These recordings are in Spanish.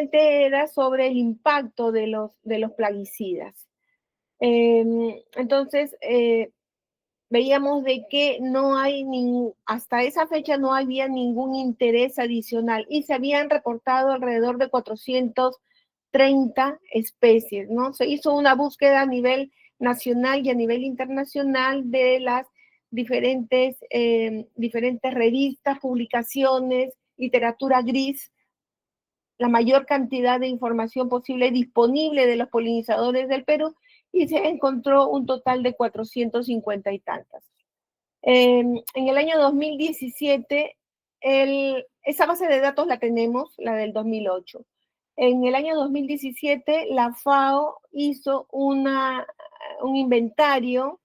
básicamente era sobre el impacto de los plaguicidas. Entonces, veíamos de que no hay hasta esa fecha no había ningún interés adicional y se habían reportado alrededor de 430 especies, ¿no? Se hizo una búsqueda a nivel nacional y a nivel internacional de las diferentes revistas, publicaciones, literatura gris, la mayor cantidad de información posible disponible de los polinizadores del Perú, y se encontró un total de 450 y tantas. En el año 2017, esa base de datos la tenemos, la del 2008. En el año 2017, la FAO hizo un inventario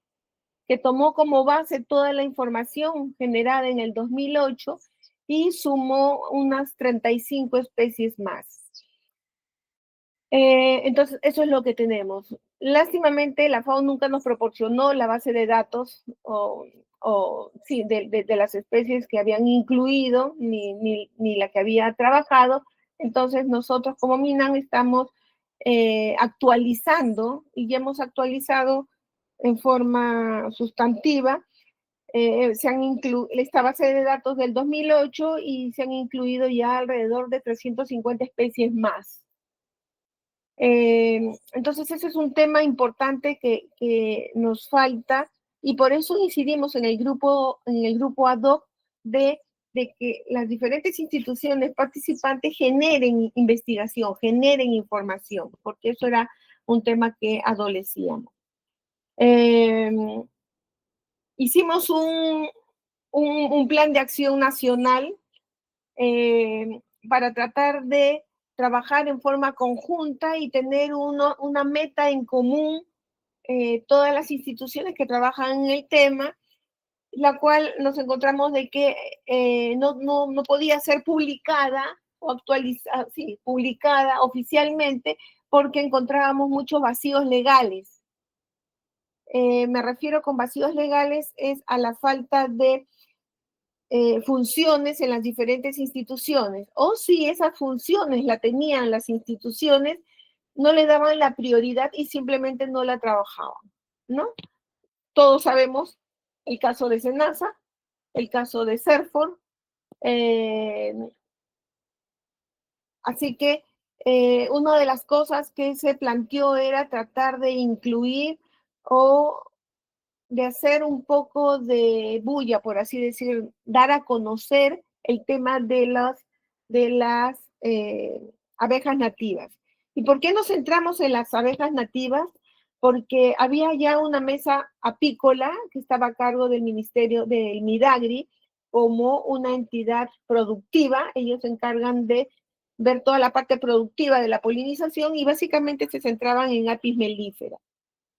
que tomó como base toda la información generada en el 2008 y sumó unas 35 especies más. Entonces, eso es lo que tenemos. Lástimamente, la FAO nunca nos proporcionó la base de datos sí, de las especies que habían incluido, ni la que había trabajado. Entonces, nosotros como MINAM estamos actualizando, y ya hemos actualizado en forma sustantiva. Se han incluido esta base de datos del 2008 y se han incluido ya alrededor de 350 especies más. Entonces, ese es un tema importante que nos falta, y por eso incidimos en el grupo ad hoc de que las diferentes instituciones participantes generen investigación, generen información, porque eso era un tema que adolecíamos. Hicimos un plan de acción nacional para tratar de trabajar en forma conjunta y tener una meta en común, todas las instituciones que trabajan en el tema, la cual nos encontramos de que no podía ser publicada o actualizada, sí, publicada oficialmente, porque encontrábamos muchos vacíos legales. Me refiero con vacíos legales es a la falta de funciones en las diferentes instituciones, o si esas funciones la tenían las instituciones, no le daban la prioridad y simplemente no la trabajaban, ¿no? Todos sabemos el caso de SENASA, el caso de CERFOR, así que una de las cosas que se planteó era tratar de incluir o de hacer un poco de bulla, por así decir, dar a conocer el tema de las abejas nativas. ¿Y por qué nos centramos en las abejas nativas? Porque había ya una mesa apícola que estaba a cargo del Ministerio del Midagri como una entidad productiva. Ellos se encargan de ver toda la parte productiva de la polinización y básicamente se centraban en Apis mellifera.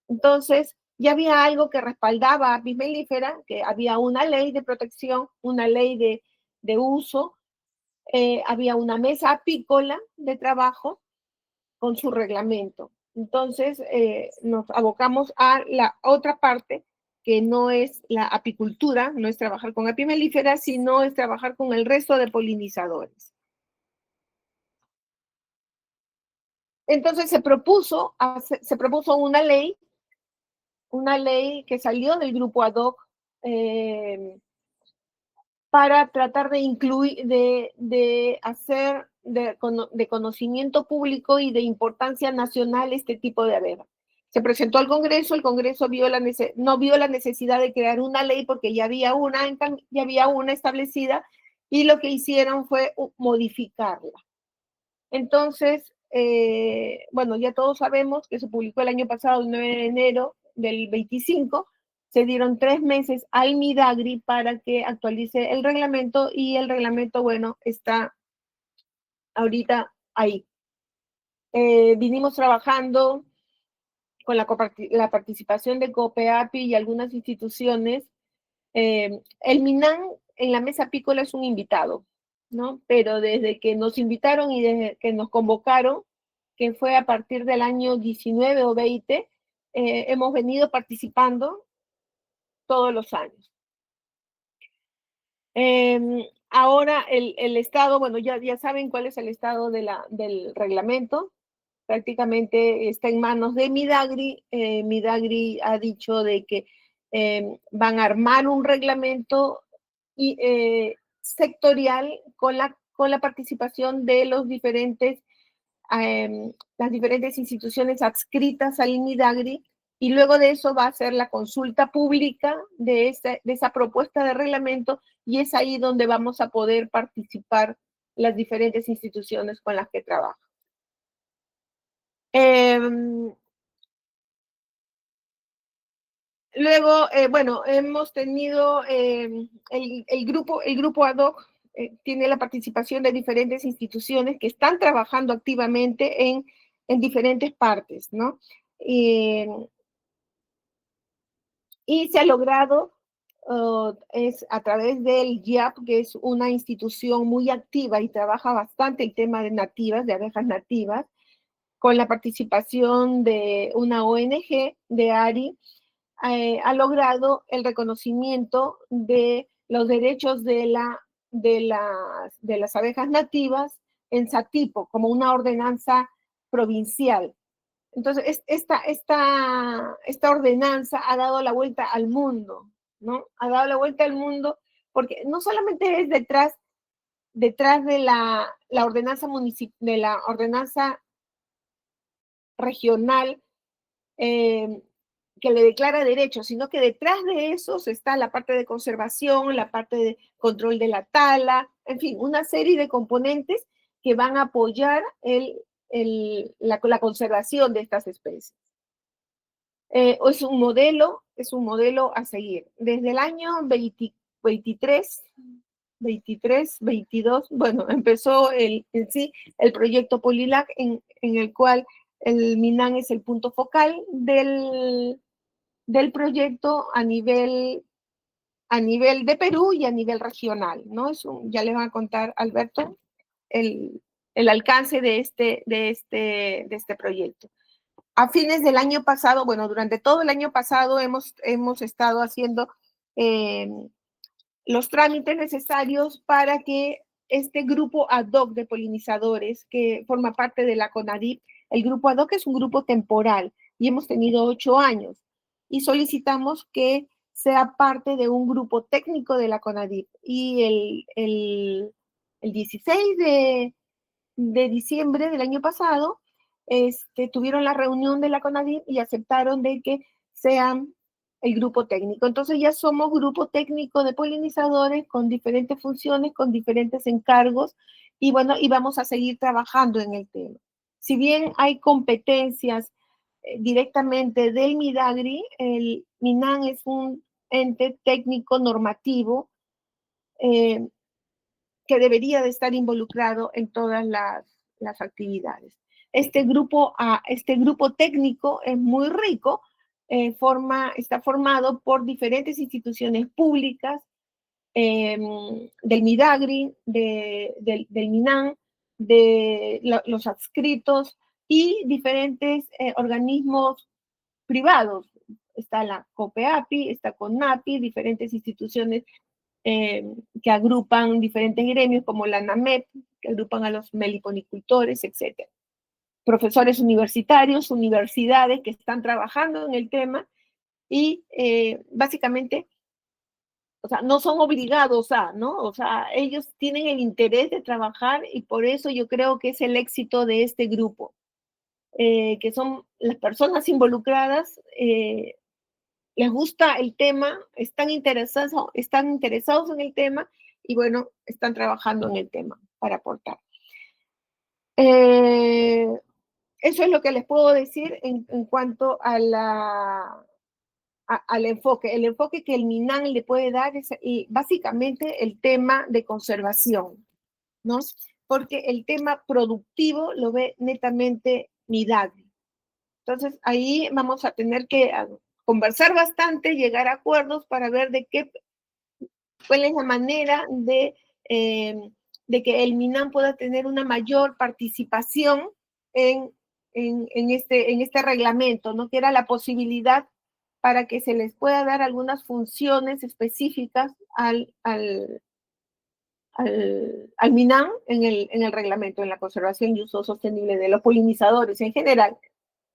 Entonces, ya había algo que respaldaba a Apis mellifera, que había una ley de protección, una ley de uso, había una mesa apícola de trabajo con su reglamento. Entonces, nos abocamos a la otra parte, que no es la apicultura, no es trabajar con Apis mellifera, sino es trabajar con el resto de polinizadores. Entonces se propuso una ley que salió del grupo ad hoc para tratar de incluir, de hacer de conocimiento público y de importancia nacional este tipo de abejas. Se presentó al Congreso, el Congreso no vio la necesidad de crear una ley porque ya había una establecida, y lo que hicieron fue modificarla. Entonces, bueno, ya todos sabemos que se publicó el año pasado, el 9 de enero del 25, se dieron 3 meses al Midagri para que actualice el reglamento, y el reglamento, bueno, está ahorita ahí. Vinimos trabajando con la participación de COPEAPI y algunas instituciones. El MINAM en la mesa apícola es un invitado, ¿no? Pero desde que nos invitaron y desde que nos convocaron, que fue a partir del año 19 o 20, hemos venido participando todos los años. ahora el estado, bueno, ya saben cuál es el estado del reglamento. Prácticamente está en manos de Midagri. Midagri ha dicho de que van a armar un reglamento y, sectorial con la participación de los diferentes, las diferentes instituciones adscritas al Midagri, y luego de eso va a ser la consulta pública de esa propuesta de reglamento, y es ahí donde vamos a poder participar las diferentes instituciones con las que trabajo. Luego, bueno, hemos tenido el grupo ad hoc, tiene la participación de diferentes instituciones que están trabajando activamente en diferentes partes, ¿no? Y se ha logrado, es a través del GIAP, que es una institución muy activa y trabaja bastante el tema de nativas, de abejas nativas, con la participación de una ONG, de ARI, ha logrado el reconocimiento de los derechos de las abejas nativas en Satipo, como una ordenanza provincial. Entonces, esta ordenanza ha dado la vuelta al mundo, ¿no? Ha dado la vuelta al mundo porque no solamente es detrás de la ordenanza de la ordenanza regional, eh, que le declara derechos, sino que detrás de eso está la parte de conservación, la parte de control de la tala, en fin, una serie de componentes que van a apoyar la conservación de estas especies. Es un modelo a seguir. Desde el año 23, 22, bueno, empezó en sí el proyecto Polilac, en el cual el MINAN es el punto focal del proyecto a nivel de Perú y a nivel regional, ¿no? Ya les va a contar Alberto el alcance de este proyecto. A fines del año pasado, bueno, durante todo el año pasado hemos estado haciendo eh, los trámites necesarios para que este grupo ad hoc de polinizadores que forma parte de la CONADIP, el grupo ad hoc es un grupo temporal y hemos tenido 8 años, y solicitamos que sea parte de un grupo técnico de la CONADIP. Y el 16 de diciembre del año pasado, tuvieron la reunión de la CONADIP y aceptaron de que sean el grupo técnico. Entonces ya somos grupo técnico de polinizadores con diferentes funciones, con diferentes encargos, y bueno, y vamos a seguir trabajando en el tema. Si bien hay competencias directamente del Midagri, el MINAN es un ente técnico normativo, eh, que debería de estar involucrado en todas las actividades. Este grupo técnico es muy rico, está formado por diferentes instituciones públicas, del Midagri, del MINAN, los adscritos y diferentes organismos privados. Está la COPEAPI, está CONAPI, diferentes instituciones que agrupan diferentes gremios, como la NAMEP, que agrupan a los meliponicultores, etc. Profesores universitarios, universidades que están trabajando en el tema y básicamente, o sea, no son obligados ¿no? O sea, ellos tienen el interés de trabajar, y por eso yo creo que es el éxito de este grupo, que son las personas involucradas, les gusta el tema, están interesados en el tema, y bueno, están trabajando en el tema para aportar. Eso es lo que les puedo decir en cuanto al enfoque. El enfoque que el MINAN le puede dar es básicamente el tema de conservación, ¿no? Porque el tema productivo lo ve netamente Midagri. Entonces, ahí vamos a tener que conversar bastante, llegar a acuerdos para ver cuál es la manera de que el MINAN pueda tener una mayor participación en este reglamento, ¿no? Que era la posibilidad para que se les pueda dar algunas funciones específicas al MINAM en el reglamento, en la conservación y uso sostenible de los polinizadores en general.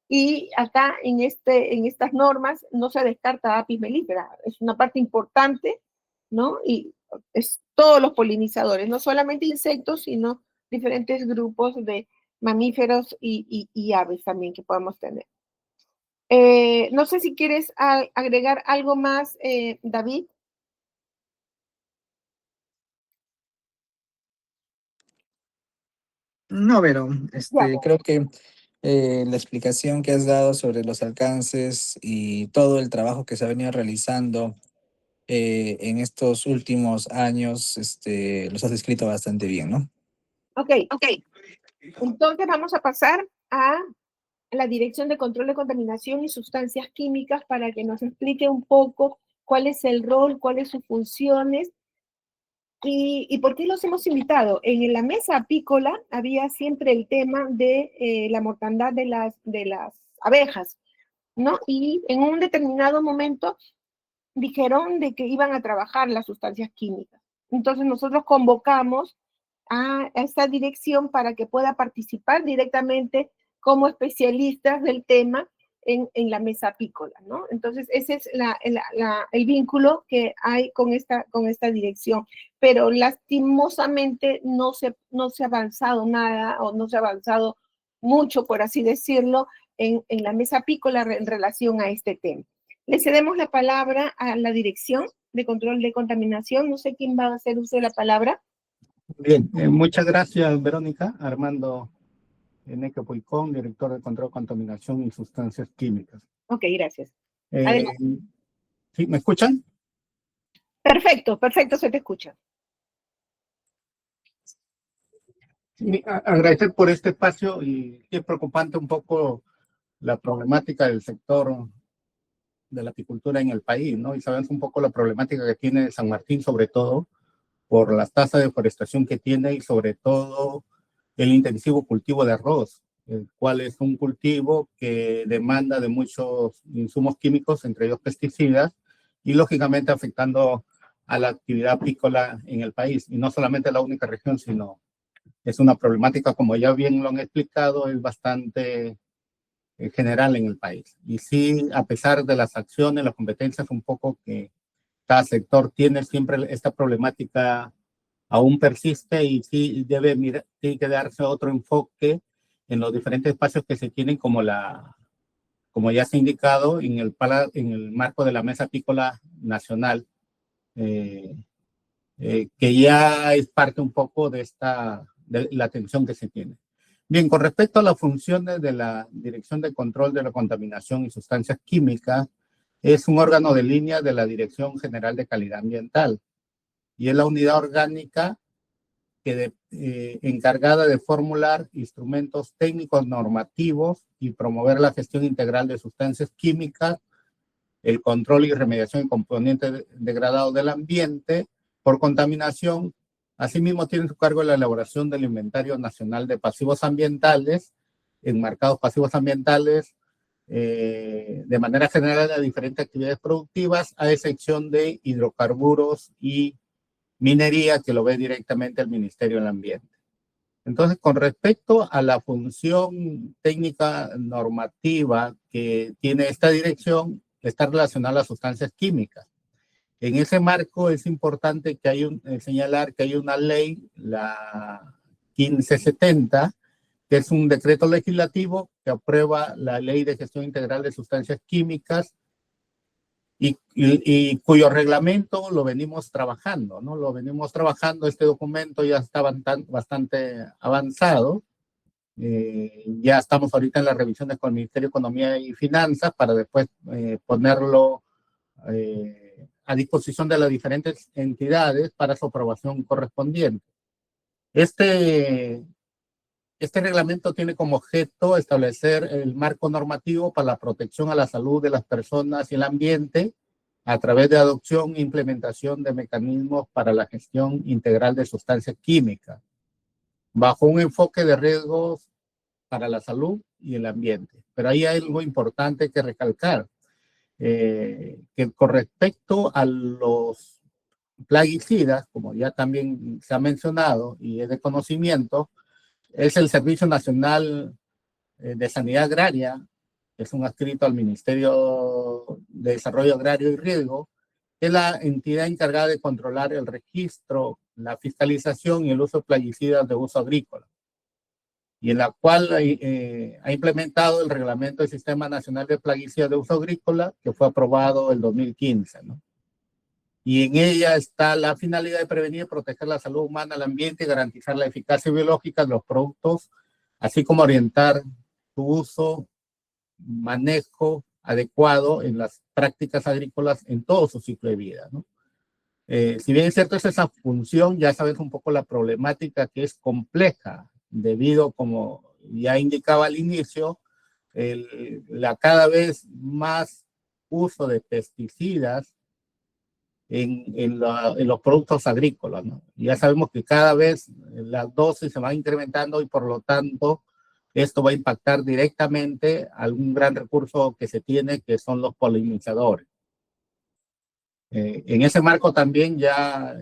Y acá en estas normas no se descarta Apis mellifera, es una parte importante, ¿no? Y es todos los polinizadores, no solamente insectos, sino diferentes grupos de mamíferos y aves también que podemos tener. No sé si quieres agregar algo más, David. No, pero Ya, creo que la explicación que has dado sobre los alcances y todo el trabajo que se ha venido realizando en estos últimos años, los has descrito bastante bien, ¿no? ok. Entonces vamos a pasar a la Dirección de Control de Contaminación y Sustancias Químicas para que nos explique un poco cuál es el rol, cuáles son sus funciones y por qué los hemos invitado. En la mesa apícola había siempre el tema de la mortandad de las abejas, ¿no? Y en un determinado momento dijeron de que iban a trabajar las sustancias químicas. Entonces nosotros convocamos a esta dirección para que pueda participar directamente como especialistas del tema en la mesa apícola, ¿no? Entonces ese es el vínculo que hay con esta dirección, pero lastimosamente no se ha avanzado nada o no se ha avanzado mucho, por así decirlo, en la mesa apícola en relación a este tema. Le cedemos la palabra a la Dirección de Control de Contaminación. No sé quién va a hacer uso de la palabra. Bien, muchas gracias, Verónica. Armando Eneque Puicón, director de Control, Contaminación y Sustancias Químicas. Ok, gracias. Eh, Adelante. ¿Sí? ¿Me escuchan? Perfecto, perfecto, se te escucha. Sí, agradecer por este espacio y es preocupante un poco la problemática del sector de la apicultura en el país, ¿no? Y sabemos un poco la problemática que tiene San Martín, sobre todo por las tasas de deforestación que tiene y sobre todo el intensivo cultivo de arroz, el cual es un cultivo que demanda de muchos insumos químicos, entre ellos pesticidas, y lógicamente afectando a la actividad apícola en el país. Y no solamente la única región, sino es una problemática, como ya bien lo han explicado, es bastante general en el país. Y sí, a pesar de las acciones, las competencias un poco que cada sector tiene, siempre esta problemática aún persiste y sí tiene que darse otro enfoque en los diferentes espacios que se tienen, como ya se ha indicado, en el marco de la Mesa Apícola Nacional, eh, que ya es parte un poco de la atención que se tiene. Bien, con respecto a las funciones de la Dirección de Control de la Contaminación y Sustancias Químicas, es un órgano de línea de la Dirección General de Calidad Ambiental y es la unidad orgánica encargada de formular instrumentos técnicos normativos y promover la gestión integral de sustancias químicas, el control y remediación de componentes degradados del ambiente por contaminación. Asimismo, tiene su cargo la elaboración del Inventario Nacional de Pasivos Ambientales, enmarcados pasivos ambientales, de manera general a diferentes actividades productivas, a excepción de hidrocarburos y minería, que lo ve directamente el Ministerio del Ambiente. Entonces, con respecto a la función técnica normativa que tiene esta dirección, está relacionada a las sustancias químicas. En ese marco es importante que señalar que hay una ley, la 1570, que es un decreto legislativo que aprueba la Ley de Gestión Integral de Sustancias Químicas y cuyo reglamento lo venimos trabajando, ¿no? Lo venimos trabajando, este documento ya está bastante avanzado. Ya estamos ahorita en las revisiones con el Ministerio de Economía y Finanzas para después ponerlo a disposición de las diferentes entidades para su aprobación correspondiente. Este reglamento tiene como objeto establecer el marco normativo para la protección a la salud de las personas y el ambiente a través de adopción e implementación de mecanismos para la gestión integral de sustancias químicas, bajo un enfoque de riesgos para la salud y el ambiente. Pero ahí hay algo importante que recalcar, que con respecto a los plaguicidas, como ya también se ha mencionado y es de conocimiento, es el Servicio Nacional de Sanidad Agraria, que es un adscrito al Ministerio de Desarrollo Agrario y Riego, que es la entidad encargada de controlar el registro, la fiscalización y el uso de plaguicidas de uso agrícola, y en la cual ha implementado el Reglamento del Sistema Nacional de Plaguicidas de Uso Agrícola, que fue aprobado en 2015, ¿no? Y en ella está la finalidad de prevenir y proteger la salud humana, el ambiente y garantizar la eficacia biológica de los productos, así como orientar su uso, manejo adecuado en las prácticas agrícolas en todo su ciclo de vida, ¿no? Si bien es cierto, es esa función, ya sabes un poco la problemática que es compleja, debido, como ya indicaba al inicio, la cada vez más uso de pesticidas en los productos agrícolas, ¿no? Ya sabemos que cada vez las dosis se van incrementando y por lo tanto esto va a impactar directamente a un gran recurso que se tiene, que son los polinizadores. En ese marco también ya,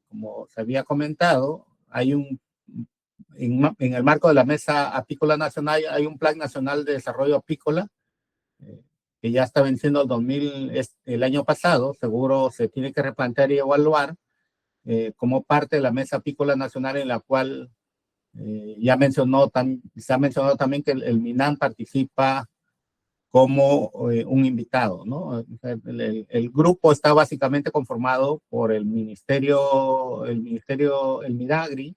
como se había comentado, hay en el marco de la Mesa Apícola Nacional, hay un Plan Nacional de Desarrollo Apícola, que ya está venciendo el año pasado. Seguro se tiene que replantear y evaluar como parte de la Mesa Apícola Nacional, en la cual se ha mencionado también que el MINAM participa como un invitado, ¿no? El grupo está básicamente conformado por el Midagri,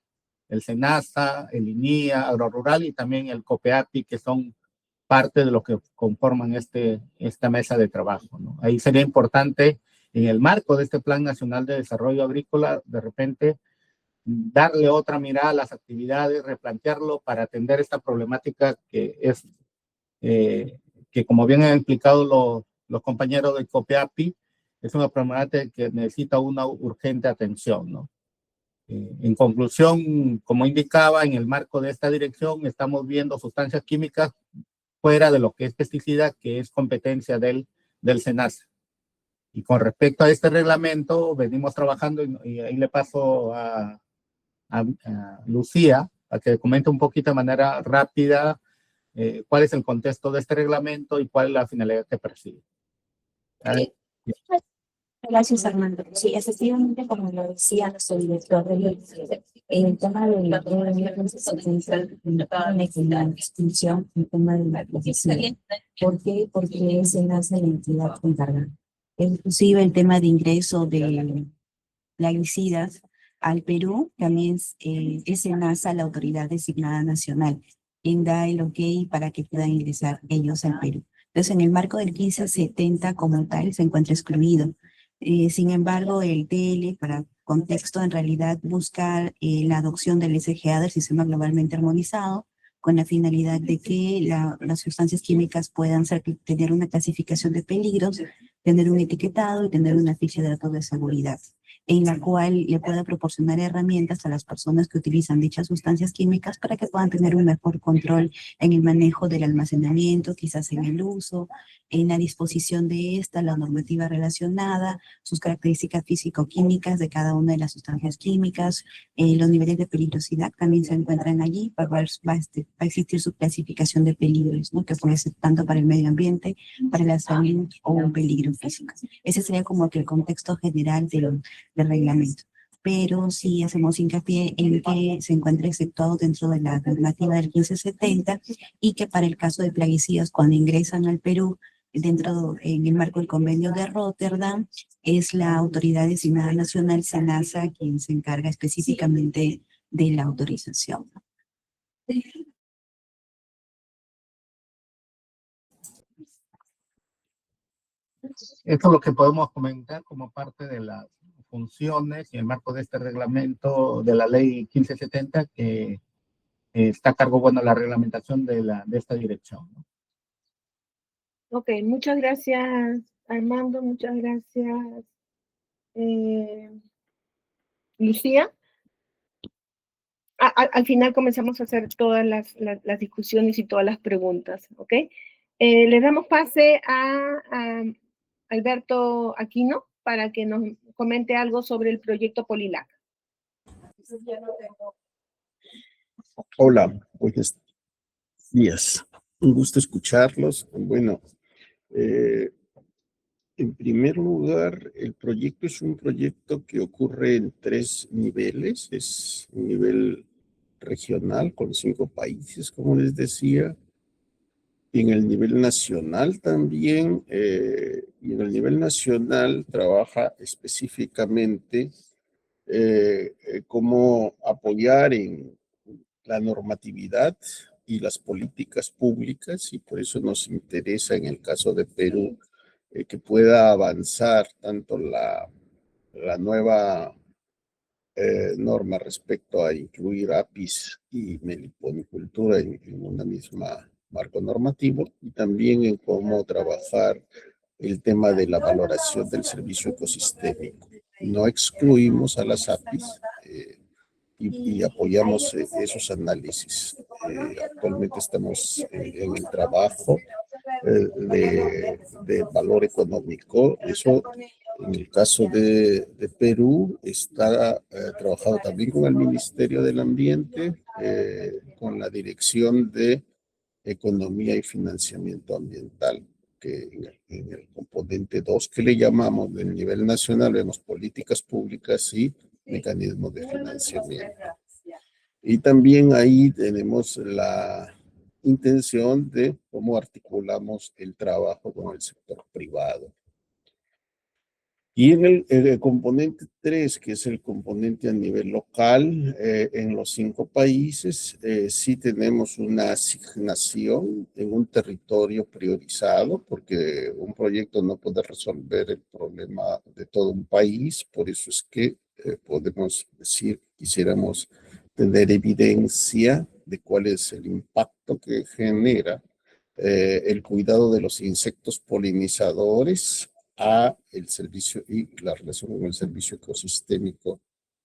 el SENASA, el INIA, Agrorural y también el COPEAPI, que son parte de lo que conforman esta mesa de trabajo, ¿no? Ahí sería importante, en el marco de este Plan Nacional de Desarrollo Agrícola, de repente darle otra mirada a las actividades, replantearlo para atender esta problemática que como bien han explicado los compañeros del COPEAPI, es una problemática que necesita una urgente atención, ¿no? En conclusión, como indicaba, en el marco de esta dirección estamos viendo sustancias químicas fuera de lo que es pesticida, que es competencia del SENASA. Y con respecto a este reglamento, venimos trabajando, y ahí le paso a Lucía, para que comente un poquito de manera rápida cuál es el contexto de este reglamento y cuál es la finalidad que persigue. Gracias, Armando. Sí, efectivamente, como lo decía nuestro director el tema de la extinción, el tema de la plaguicida. ¿Por qué? Porque se nace la entidad encargada. Inclusive el tema de ingreso de plaguicidas al Perú también es SENASA, la autoridad designada nacional, quien da el ok para que puedan ingresar ellos al Perú. Entonces, en el marco del 1570 como tal, se encuentra excluido. Sin embargo, el TL, para contexto, en realidad busca la adopción del SGA, del Sistema Globalmente Armonizado, con la finalidad de que las sustancias químicas puedan tener una clasificación de peligros, tener un etiquetado y tener una ficha de datos de seguridad, en la cual le pueda proporcionar herramientas a las personas que utilizan dichas sustancias químicas para que puedan tener un mejor control en el manejo del almacenamiento, quizás en el uso, en la disposición de esta, la normativa relacionada, sus características físico-químicas de cada una de las sustancias químicas, los niveles de peligrosidad también se encuentran allí, va a existir su clasificación de peligros, ¿no? Que puede ser tanto para el medio ambiente, para la salud o un peligro físico. Ese sería como que el contexto general del reglamento. Pero sí hacemos hincapié en que se encuentra exceptuado dentro de la normativa del 1570 y que para el caso de plaguicidas, cuando ingresan al Perú, en el marco del convenio de Rotterdam, es la autoridad designada nacional, SENASA, quien se encarga específicamente de la autorización. Esto es lo que podemos comentar como parte de las funciones y el marco de este reglamento de la ley 1570, que está a cargo, bueno, la reglamentación de esta dirección, ¿no? Ok, muchas gracias, Armando, muchas gracias, Lucía. Al final comenzamos a hacer todas las discusiones y todas las preguntas, ¿ok? Le damos pase a Alberto Aquino para que nos comente algo sobre el proyecto Polilac. Hola, buenos días. Un gusto escucharlos. Bueno, en primer lugar, el proyecto es un proyecto que ocurre en 3 niveles. Es un nivel regional con 5 países, como les decía. Y en el nivel nacional también, y en el nivel nacional trabaja específicamente cómo apoyar en la normatividad y las políticas públicas, y por eso nos interesa en el caso de Perú que pueda avanzar tanto la nueva norma respecto a incluir apis y meliponicultura en una misma marco normativo, y también en cómo trabajar el tema de la valoración del servicio ecosistémico. No excluimos a las apis y apoyamos esos análisis. Actualmente estamos en el trabajo de valor económico. Eso, en el caso de Perú, está trabajado también con el Ministerio del Ambiente, con la Dirección de Economía y Financiamiento Ambiental, que en el componente 2 que le llamamos del nivel nacional vemos políticas públicas y mecanismos de financiamiento. Y también ahí tenemos la intención de cómo articulamos el trabajo con el sector privado. Y en el componente 3, que es el componente a nivel local, en los 5 países, sí tenemos una asignación en un territorio priorizado, porque un proyecto no puede resolver el problema de todo un país. Por eso es que podemos decir, quisiéramos tener evidencia de cuál es el impacto que genera el cuidado de los insectos polinizadores a el servicio y la relación con el servicio ecosistémico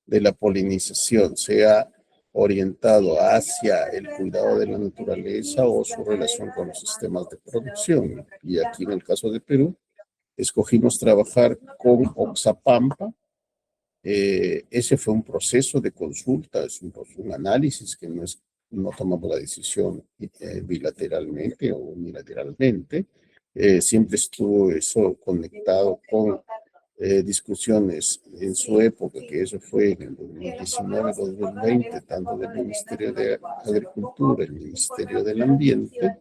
de la polinización, sea orientado hacia el cuidado de la naturaleza o su relación con los sistemas de producción. Y aquí en el caso de Perú, escogimos trabajar con Oxapampa. Ese fue un proceso de consulta, es un análisis que no tomamos la decisión bilateralmente o unilateralmente. Siempre estuvo eso conectado con discusiones en su época, que eso fue en el 2019-2020, tanto del Ministerio de Agricultura, el Ministerio del Ambiente,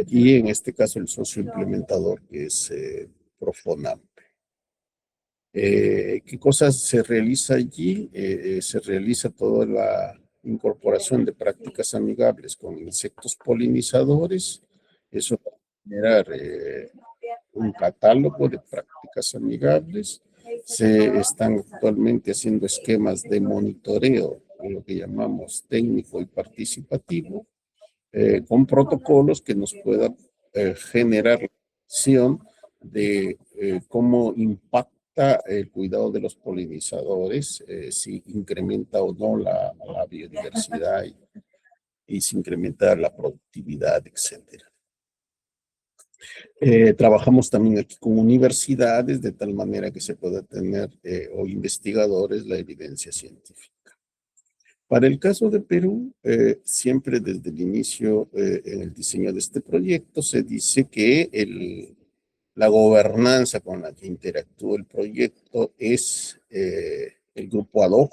y en este caso el socio implementador, que es Profonam. ¿Qué cosas se realiza allí? Se realiza toda la incorporación de prácticas amigables con insectos polinizadores. Eso va a generar un catálogo de prácticas amigables. Se están actualmente haciendo esquemas de monitoreo, lo que llamamos técnico y participativo, con protocolos que nos puedan generar la visión de cómo impacta el cuidado de los polinizadores, si incrementa o no la biodiversidad y si incrementa la productividad, etcétera. Trabajamos también aquí con universidades de tal manera que se pueda tener, o investigadores, la evidencia científica. Para el caso de Perú, siempre desde el inicio en el diseño de este proyecto se dice que la gobernanza con la que interactúa el proyecto es el grupo ad hoc,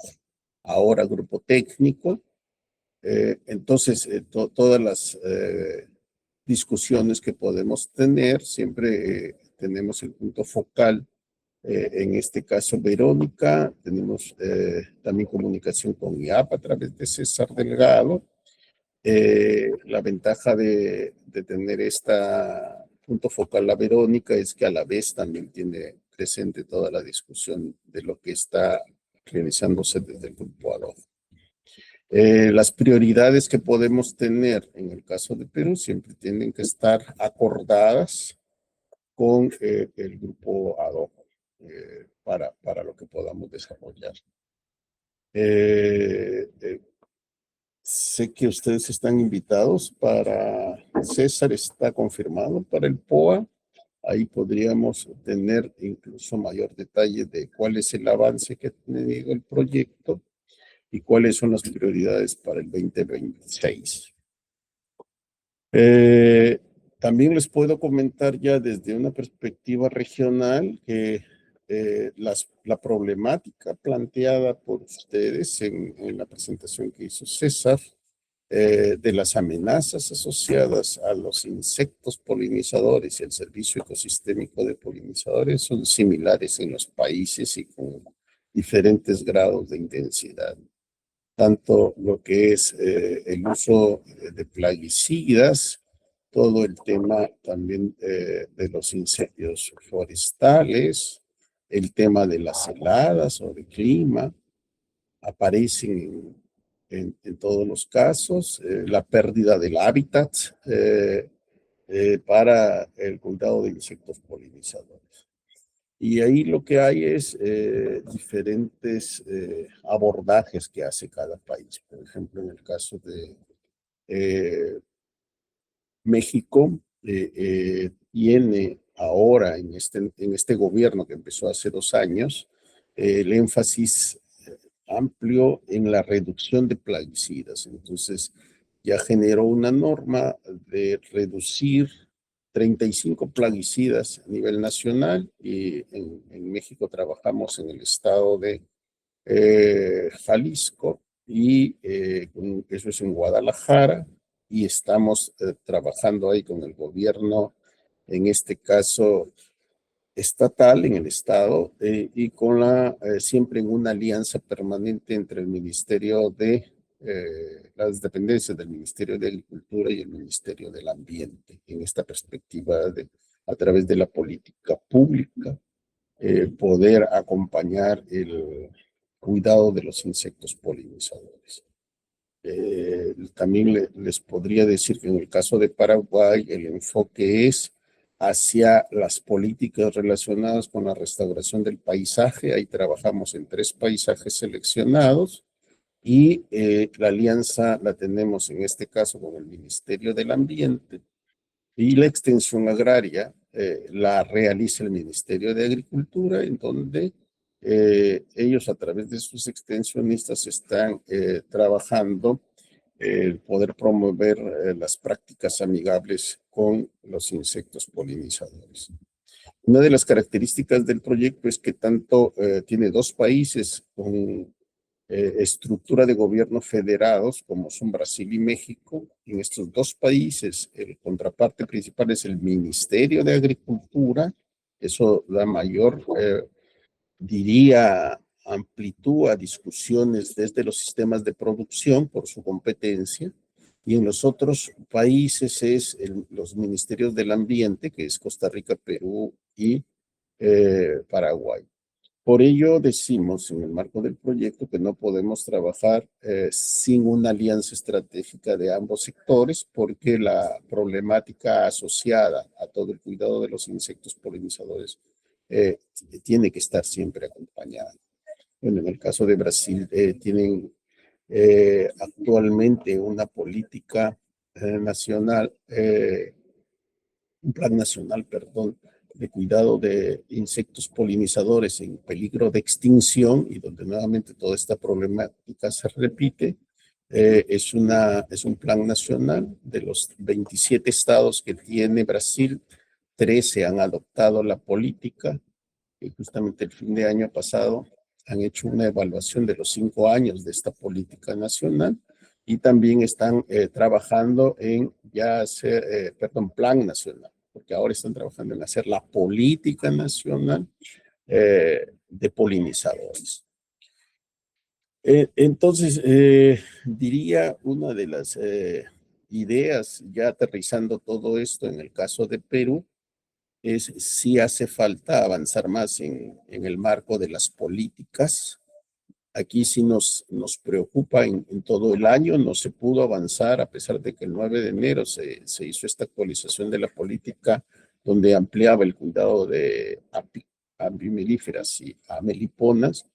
ahora grupo técnico. Entonces, todas las discusiones que podemos tener, siempre tenemos el punto focal, en este caso Verónica, tenemos también comunicación con IAP a través de César Delgado. La ventaja de tener esta punto focal la Verónica es que a la vez también tiene presente toda la discusión de lo que está realizándose desde el grupo ad hoc. Las prioridades que podemos tener en el caso de Perú siempre tienen que estar acordadas con el grupo ad hoc para lo que podamos desarrollar. Sé que ustedes están invitados para, César está confirmado para el POA, ahí podríamos tener incluso mayor detalle de cuál es el avance que ha tenido el proyecto y cuáles son las prioridades para el 2026. También les puedo comentar ya desde una perspectiva regional que la problemática planteada por ustedes en la presentación que hizo César, de las amenazas asociadas a los insectos polinizadores y el servicio ecosistémico de polinizadores son similares en los países y con diferentes grados de intensidad. Tanto lo que es el uso de plaguicidas, todo el tema también de los incendios forestales, el tema de las heladas o de clima, aparecen en todos los casos, la pérdida del hábitat para el cuidado de insectos polinizadores. Y ahí lo que hay es diferentes abordajes que hace cada país. Por ejemplo, en el caso de México, tiene ahora en este gobierno que empezó hace 2 años, el énfasis amplio en la reducción de plaguicidas. Entonces, ya generó una norma de reducir 35 plaguicidas a nivel nacional y en México trabajamos en el estado de Jalisco y eso es en Guadalajara y estamos trabajando ahí con el gobierno, en este caso estatal en el estado y con siempre en una alianza permanente entre el Ministerio de las dependencias del Ministerio de Agricultura y el Ministerio del Ambiente, en esta perspectiva de a través de la política pública poder acompañar el cuidado de los insectos polinizadores. También les podría decir que en el caso de Paraguay el enfoque es hacia las políticas relacionadas con la restauración del paisaje. Ahí trabajamos en 3 paisajes seleccionados y la alianza la tenemos en este caso con el Ministerio del Ambiente y la extensión agraria la realiza el Ministerio de Agricultura, en donde ellos a través de sus extensionistas están trabajando el poder promover las prácticas amigables con los insectos polinizadores. Una de las características del proyecto es que tanto tiene 2 países con estructura de gobierno federados, como son Brasil y México. En estos 2 países, el contraparte principal es el Ministerio de Agricultura. Eso da mayor, diría, amplitud a discusiones desde los sistemas de producción por su competencia, y en los otros países es los ministerios del ambiente, que es Costa Rica, Perú y Paraguay. Por ello decimos en el marco del proyecto que no podemos trabajar sin una alianza estratégica de ambos sectores, porque la problemática asociada a todo el cuidado de los insectos polinizadores tiene que estar siempre acompañada. Bueno, en el caso de Brasil tienen actualmente una política nacional, un plan nacional, perdón, de cuidado de insectos polinizadores en peligro de extinción y donde nuevamente toda esta problemática se repite. Es un plan nacional de los 27 estados que tiene Brasil, 13 han adoptado la política y justamente el fin de año pasado han hecho una evaluación de los 5 años de esta política nacional y también están trabajando en ya hacer, plan nacional, porque ahora están trabajando en hacer la política nacional de polinizadores. Entonces, diría una de las ideas, ya aterrizando todo esto en el caso de Perú, es si hace falta avanzar más en el marco de las políticas. Aquí sí nos preocupa en todo el año, no se pudo avanzar a pesar de que el 9 de enero se hizo esta actualización de la política donde ampliaba el cuidado de avimelíferas y ameliponas.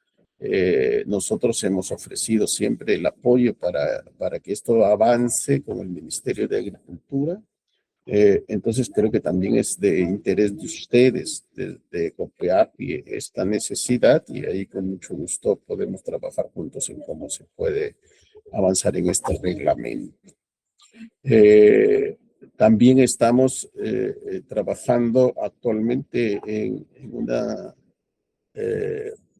Nosotros hemos ofrecido siempre el apoyo para que esto avance con el Ministerio de Agricultura, Entonces creo que también es de interés de ustedes, de COPEAPI, esta necesidad, y ahí con mucho gusto podemos trabajar juntos en cómo se puede avanzar en este reglamento. También estamos trabajando actualmente en una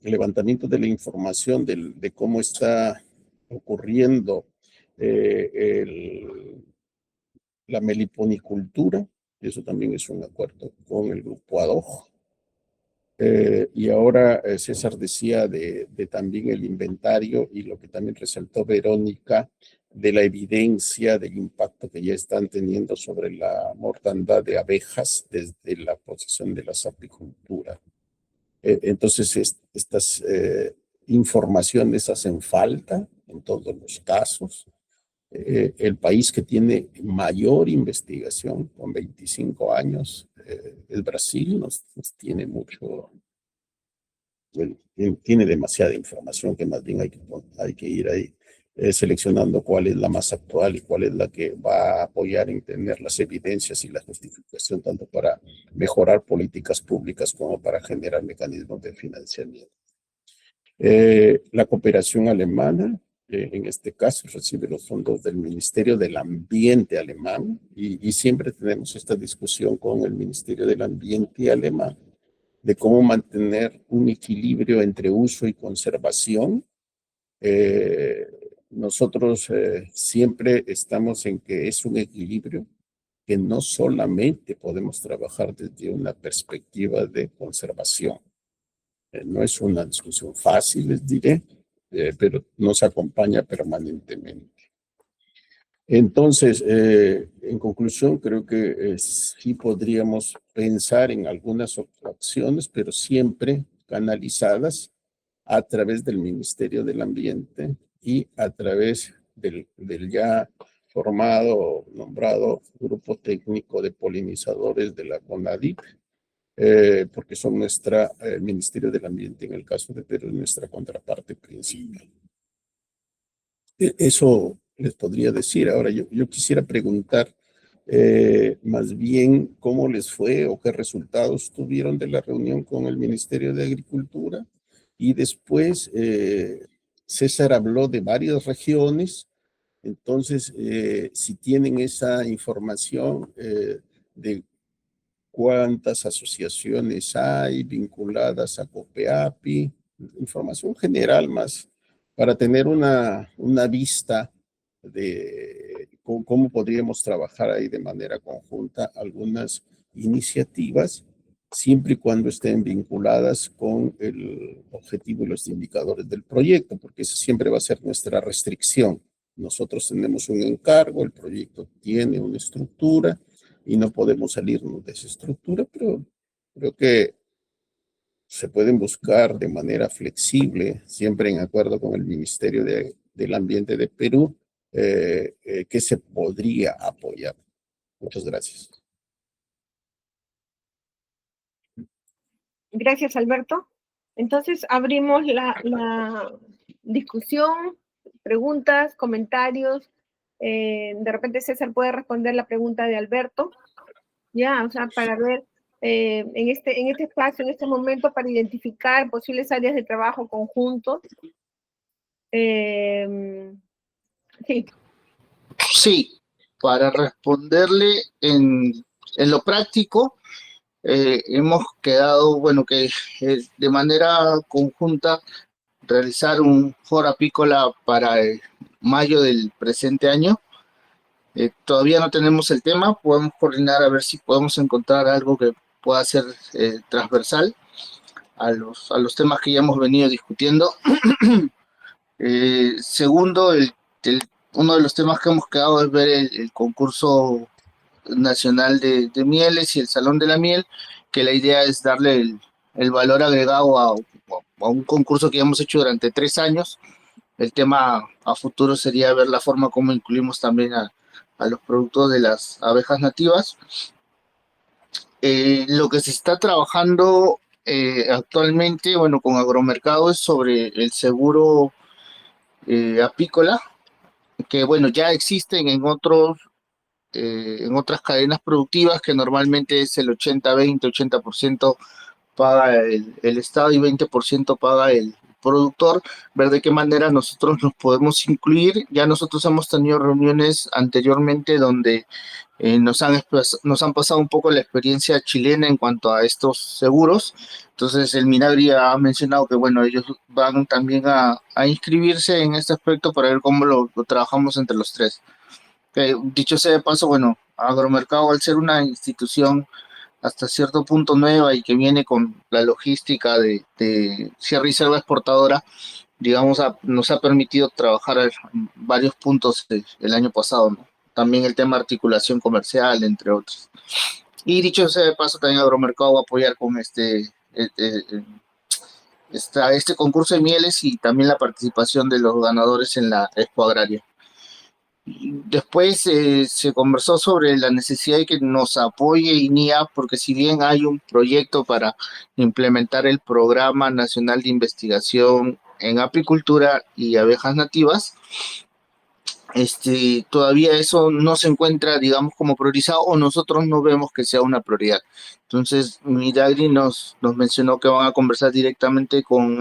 levantamiento de la información de cómo está ocurriendo la meliponicultura. Eso también es un acuerdo con el grupo ADOJ. Y ahora César decía de también el inventario y lo que también resaltó Verónica, de la evidencia del impacto que ya están teniendo sobre la mortandad de abejas desde la posición de la apicultura. Entonces, estas informaciones hacen falta en todos los casos. El país que tiene mayor investigación, con 25 años, es Brasil, nos tiene mucho, bueno, tiene demasiada información que más bien hay que ir ahí seleccionando cuál es la más actual y cuál es la que va a apoyar en tener las evidencias y la justificación tanto para mejorar políticas públicas como para generar mecanismos de financiamiento. La cooperación alemana, en este caso, recibe los fondos del Ministerio del Ambiente alemán y siempre tenemos esta discusión con el Ministerio del Ambiente alemán de cómo mantener un equilibrio entre uso y conservación. Nosotros siempre estamos en que es un equilibrio que no solamente podemos trabajar desde una perspectiva de conservación. No es una discusión fácil, les diré, pero nos acompaña permanentemente. Entonces, en conclusión, creo que sí podríamos pensar en algunas acciones, pero siempre canalizadas a través del Ministerio del Ambiente y a través del ya formado, nombrado Grupo Técnico de Polinizadores de la CONADIP, porque son el Ministerio del Ambiente en el caso de Perú, nuestra contraparte principal. Eso les podría decir. Ahora, yo quisiera preguntar más bien cómo les fue o qué resultados tuvieron de la reunión con el Ministerio de Agricultura. Y después, César habló de varias regiones. Entonces, si tienen esa información de cuántas asociaciones hay vinculadas a COPEAPI, información general más, para tener una vista de cómo podríamos trabajar ahí de manera conjunta algunas iniciativas, siempre y cuando estén vinculadas con el objetivo y los indicadores del proyecto, porque esa siempre va a ser nuestra restricción. Nosotros tenemos un encargo, el proyecto tiene una estructura, y no podemos salirnos de esa estructura, pero creo que se pueden buscar de manera flexible, siempre en acuerdo con el Ministerio del Ambiente de Perú, que se podría apoyar. Muchas gracias. Gracias, Alberto. Entonces, abrimos la discusión, preguntas, comentarios. De repente César puede responder la pregunta de Alberto, ya, o sea, para ver en este espacio, en este momento, para identificar posibles áreas de trabajo conjuntos. Sí. Sí, para responderle en lo práctico, hemos quedado, bueno, que de manera conjunta realizar un foro apícola para mayo del presente año. Todavía no tenemos el tema, podemos coordinar a ver si podemos encontrar algo que pueda ser transversal a los temas que ya hemos venido discutiendo. Segundo, uno de los temas que hemos quedado es ver el concurso nacional de mieles y el Salón de la Miel, que la idea es darle el valor agregado a un concurso que ya hemos hecho durante 3 años. El tema a futuro sería ver la forma como incluimos también a los productos de las abejas nativas. Lo que se está trabajando actualmente, bueno, con Agromercado es sobre el seguro apícola, que bueno, ya existen en otros en otras cadenas productivas, que normalmente es el 80-20, 80% paga el Estado y 20% paga el productor, ver de qué manera nosotros nos podemos incluir. Ya nosotros hemos tenido reuniones anteriormente donde nos han pasado un poco la experiencia chilena en cuanto a estos seguros. Entonces el Minagri ha mencionado que, bueno, ellos van también a inscribirse en este aspecto para ver cómo lo trabajamos entre los tres. Dicho sea de paso, bueno, Agromercado, al ser una institución hasta cierto punto nueva y que viene con la logística de cierre y selva exportadora, digamos, nos ha permitido trabajar en varios puntos el año pasado, ¿no? También el tema de articulación comercial, entre otros. Y dicho sea de paso, también Agromercado va a apoyar con este concurso de mieles y también la participación de los ganadores en la Expo Agraria. Después se conversó sobre la necesidad de que nos apoye INIA, porque si bien hay un proyecto para implementar el Programa Nacional de Investigación en Apicultura y Abejas Nativas, todavía eso no se encuentra, digamos, como priorizado, o nosotros no vemos que sea una prioridad. Entonces, Minagri nos mencionó que van a conversar directamente con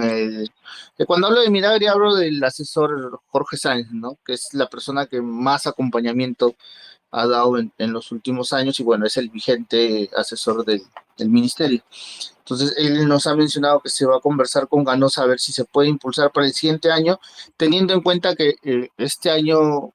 cuando hablo de Minagri, hablo del asesor Jorge Sáenz, ¿no? Que es la persona que más acompañamiento ha dado en los últimos años y, bueno, es el vigente asesor del ministerio. Entonces, él nos ha mencionado que se va a conversar con Ganosa a ver si se puede impulsar para el siguiente año, teniendo en cuenta que este año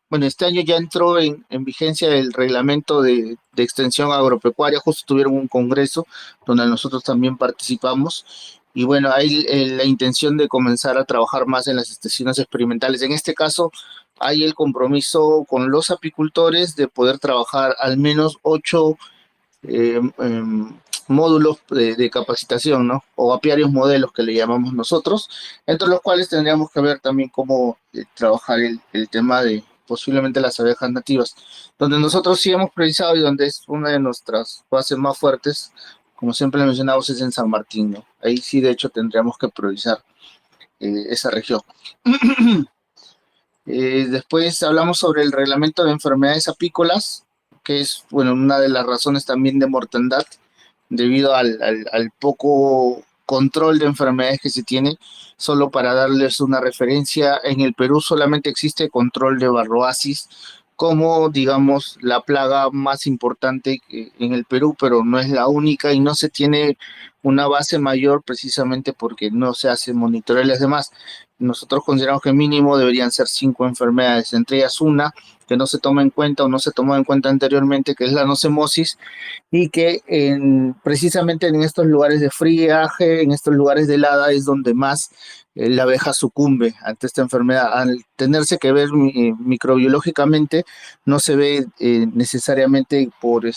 ya entró en vigencia el reglamento de extensión agropecuaria. Justo tuvieron un congreso donde nosotros también participamos. Y bueno, hay la intención de comenzar a trabajar más en las estaciones experimentales. En este caso, hay el compromiso con los apicultores de poder trabajar al menos 8 módulos de capacitación, ¿no? O apiarios modelos que le llamamos nosotros, entre los cuales tendríamos que ver también cómo trabajar el tema de posiblemente las abejas nativas, donde nosotros sí hemos priorizado y donde es una de nuestras bases más fuertes, como siempre mencionamos, es en San Martín, ¿no? Ahí sí, de hecho, tendríamos que priorizar esa región. Después hablamos sobre el reglamento de enfermedades apícolas, que es, bueno, una de las razones también de mortandad, debido al poco control de enfermedades que se tiene. Solo para darles una referencia, en el Perú solamente existe control de varroasis como, digamos, la plaga más importante en el Perú, pero no es la única y no se tiene una base mayor precisamente porque no se hace monitoreo de las demás. Nosotros consideramos que mínimo deberían ser 5 enfermedades, entre ellas una que no se toma en cuenta o no se tomó en cuenta anteriormente, que es la nocemosis, y que precisamente en estos lugares de friaje, en estos lugares de helada, es donde más la abeja sucumbe ante esta enfermedad. Al tenerse que ver microbiológicamente, no se ve necesariamente por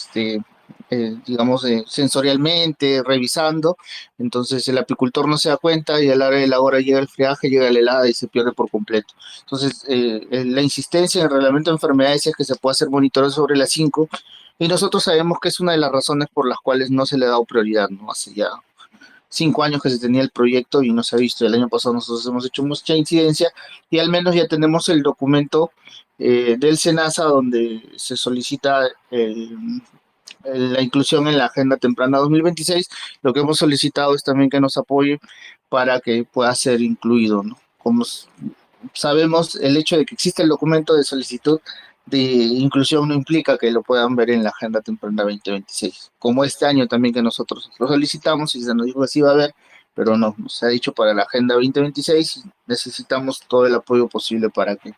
digamos, sensorialmente, revisando. Entonces el apicultor no se da cuenta y a la hora de la hora llega el friaje, llega la helada y se pierde por completo. Entonces la insistencia en el reglamento de enfermedades es que se pueda hacer monitoreo sobre las 5, y nosotros sabemos que es una de las razones por las cuales no se le ha dado prioridad, ¿no? Hace ya 5 años que se tenía el proyecto y no se ha visto. El año pasado nosotros hemos hecho mucha incidencia y al menos ya tenemos el documento del SENASA donde se solicita la inclusión en la Agenda Temprana 2026. Lo que hemos solicitado es también que nos apoye para que pueda ser incluido, ¿no? Como sabemos, el hecho de que existe el documento de solicitud de inclusión no implica que lo puedan ver en la Agenda Temprana 2026. Como este año también que nosotros lo solicitamos y se nos dijo que sí va a haber, pero no, se ha dicho para la Agenda 2026 y necesitamos todo el apoyo posible para que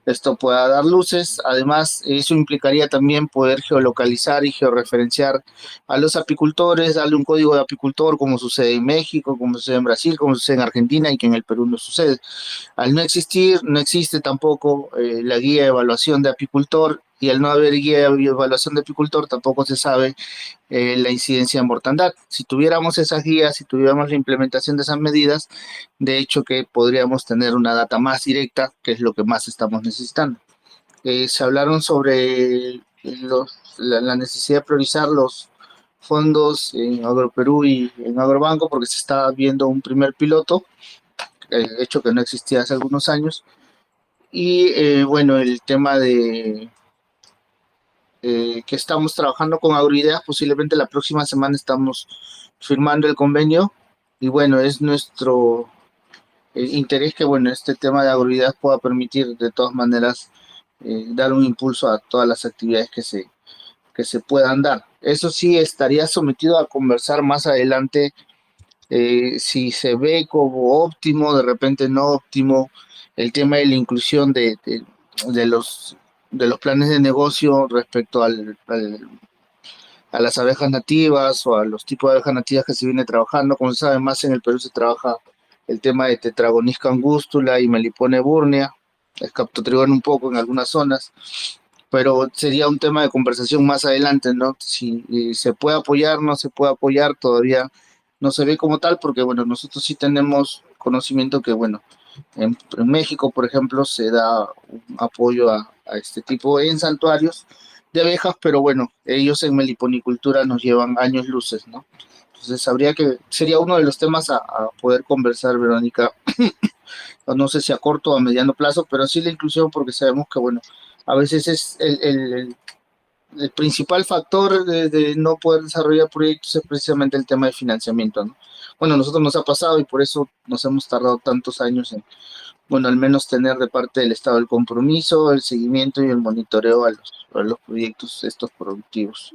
esto pueda dar luces. Además, eso implicaría también poder geolocalizar y georreferenciar a los apicultores, darle un código de apicultor como sucede en México, como sucede en Brasil, como sucede en Argentina y que en el Perú no sucede. Al no existir, no existe tampoco la guía de evaluación de apicultor, y al no haber guía de evaluación de apicultor tampoco se sabe la incidencia de mortandad. Si tuviéramos esas guías, si tuviéramos la implementación de esas medidas, de hecho que podríamos tener una data más directa, que es lo que más estamos necesitando. Se hablaron sobre la necesidad de priorizar los fondos en Agroperú y en Agrobanco, porque se está viendo un primer piloto, hecho que no existía hace algunos años. Y bueno, el tema de que estamos trabajando con Agroideas. Posiblemente la próxima semana estamos firmando el convenio, y bueno, es nuestro interés que, bueno, este tema de Agroideas pueda permitir de todas maneras dar un impulso a todas las actividades que se puedan dar. Eso sí, estaría sometido a conversar más adelante, si se ve como óptimo, de repente no óptimo, el tema de la inclusión de de los planes de negocio respecto a las abejas nativas o a los tipos de abejas nativas que se viene trabajando. Como se sabe, más en el Perú se trabaja el tema de Tetragonis angustula y Melipone burnea, Scaptotrigon un poco en algunas zonas, pero sería un tema de conversación más adelante, ¿no? Si se puede apoyar, no se puede apoyar, todavía no se ve como tal, porque bueno, nosotros sí tenemos conocimiento que, bueno, en México, por ejemplo, se da un apoyo a este tipo en santuarios de abejas, pero bueno, ellos en meliponicultura nos llevan años luces, ¿no? Entonces sería uno de los temas a poder conversar, Verónica, no sé si a corto o a mediano plazo, pero sí la inclusión, porque sabemos que, bueno, a veces es el principal factor de no poder desarrollar proyectos es precisamente el tema de financiamiento, ¿no? Bueno, a nosotros nos ha pasado y por eso nos hemos tardado tantos años en, bueno, al menos tener de parte del Estado el compromiso, el seguimiento y el monitoreo a los proyectos estos productivos.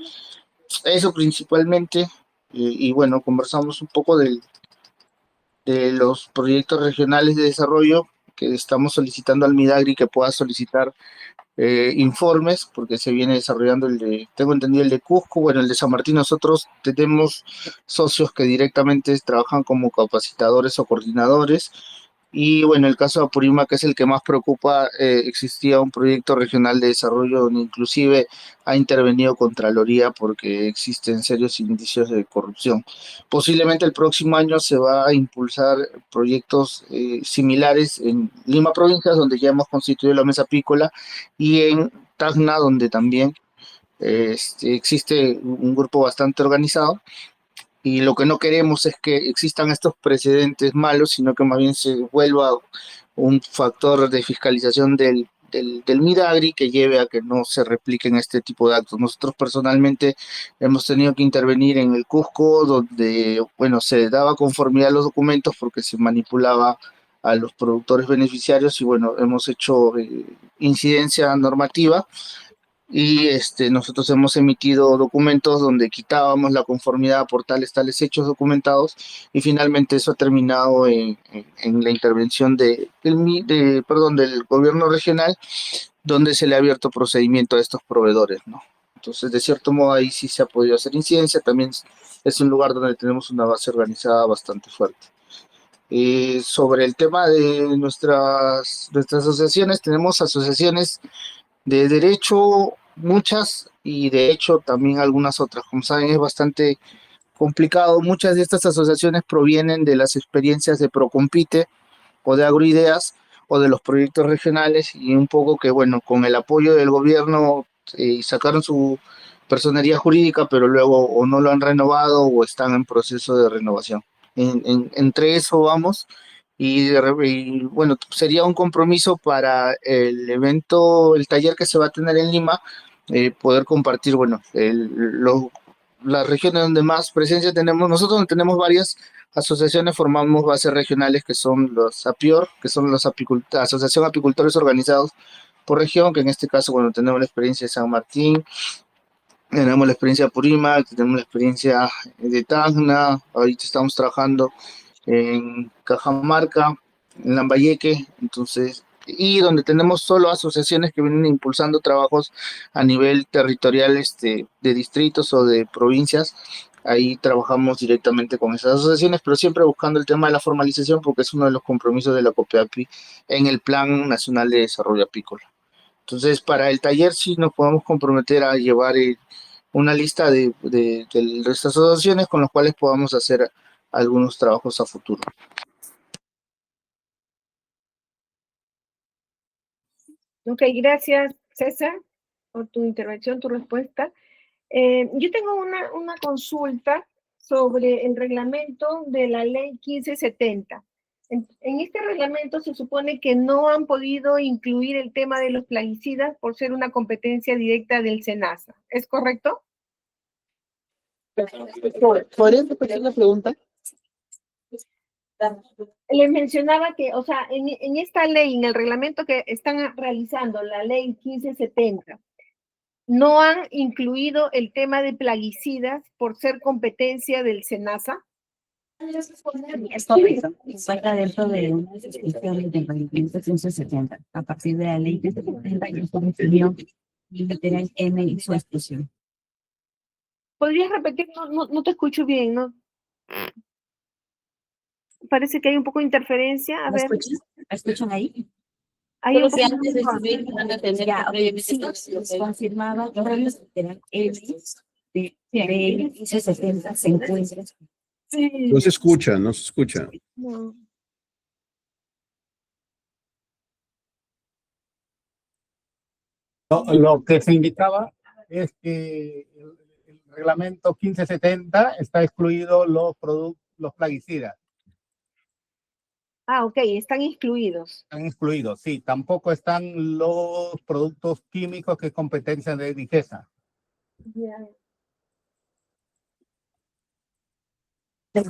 Eso principalmente, y bueno, conversamos un poco de los proyectos regionales de desarrollo que estamos solicitando al Midagri que pueda solicitar informes, porque se viene desarrollando tengo entendido el de Cusco, bueno, el de San Martín. Nosotros tenemos socios que directamente trabajan como capacitadores o coordinadores, y bueno, el caso de Apurímac, que es el que más preocupa, existía un proyecto regional de desarrollo donde inclusive ha intervenido Contraloría porque existen serios indicios de corrupción. Posiblemente el próximo año se va a impulsar proyectos similares en Lima provincia, donde ya hemos constituido la mesa apícola, y en Tacna, donde también existe un grupo bastante organizado, y lo que no queremos es que existan estos precedentes malos, sino que más bien se vuelva un factor de fiscalización del Midagri que lleve a que no se repliquen este tipo de actos. Nosotros personalmente hemos tenido que intervenir en el Cusco, donde, bueno, se daba conformidad a los documentos porque se manipulaba a los productores beneficiarios, y bueno, hemos hecho incidencia normativa, y nosotros hemos emitido documentos donde quitábamos la conformidad por tales hechos documentados, y finalmente eso ha terminado en la intervención del gobierno regional, donde se le ha abierto procedimiento a estos proveedores, ¿no? Entonces, de cierto modo, ahí sí se ha podido hacer incidencia. También es un lugar donde tenemos una base organizada bastante fuerte. Sobre el tema de nuestras asociaciones, tenemos asociaciones de derecho, muchas, y de hecho también algunas otras. Como saben, es bastante complicado. Muchas de estas asociaciones provienen de las experiencias de Procompite o de Agroideas o de los proyectos regionales, y un poco que, bueno, con el apoyo del gobierno sacaron su personería jurídica, pero luego o no lo han renovado o están en proceso de renovación. Entre eso vamos. Y bueno, sería un compromiso para el evento, el taller que se va a tener en Lima, poder compartir, bueno, las regiones donde más presencia tenemos. Nosotros donde tenemos varias asociaciones, formamos bases regionales que son los APIOR, que son los Asociación Apicultores Organizados por Región, que en este caso, bueno, tenemos la experiencia de San Martín, tenemos la experiencia de Apurímac, tenemos la experiencia de Tacna, ahorita estamos trabajando en Cajamarca, en Lambayeque, entonces, y donde tenemos solo asociaciones que vienen impulsando trabajos a nivel territorial, de distritos o de provincias. Ahí trabajamos directamente con esas asociaciones, pero siempre buscando el tema de la formalización, porque es uno de los compromisos de la COPEAPI en el Plan Nacional de Desarrollo Apícola. Entonces, para el taller sí nos podemos comprometer a llevar una lista de las asociaciones con las cuales podamos hacer algunos trabajos a futuro. Ok, gracias, César, por tu intervención, tu respuesta. Yo tengo una consulta sobre el reglamento de la ley 1570. En este reglamento se supone que no han podido incluir el tema de los plaguicidas por ser una competencia directa del SENASA. ¿Es correcto? ¿Podrías repetir la pregunta? Les mencionaba que, o sea, en esta ley, en el reglamento que están realizando, la ley 1570, no han incluido el tema de plaguicidas por ser competencia del SENASA. Es correcto. Está dentro de una disposición del reglamento 1570. A partir de la ley 1570, ya se definió y literal M y su exclusión. ¿Podrías repetir? No te escucho bien, ¿no? Parece que hay un poco de interferencia. A ¿Me ver, escuchan? ¿Me escuchan ahí? hay Solo un si poco antes de subir van a tener Ya, que sí, les confirmaba que literal M de 1570 se encuentra. No se escucha, no se escucha. no. Lo que se indicaba es que el reglamento 1570 está excluido los plaguicidas. Ah, ok, están excluidos. Están excluidos, sí. Tampoco están los productos químicos que es competencia de DIGESA. Ya. Ok.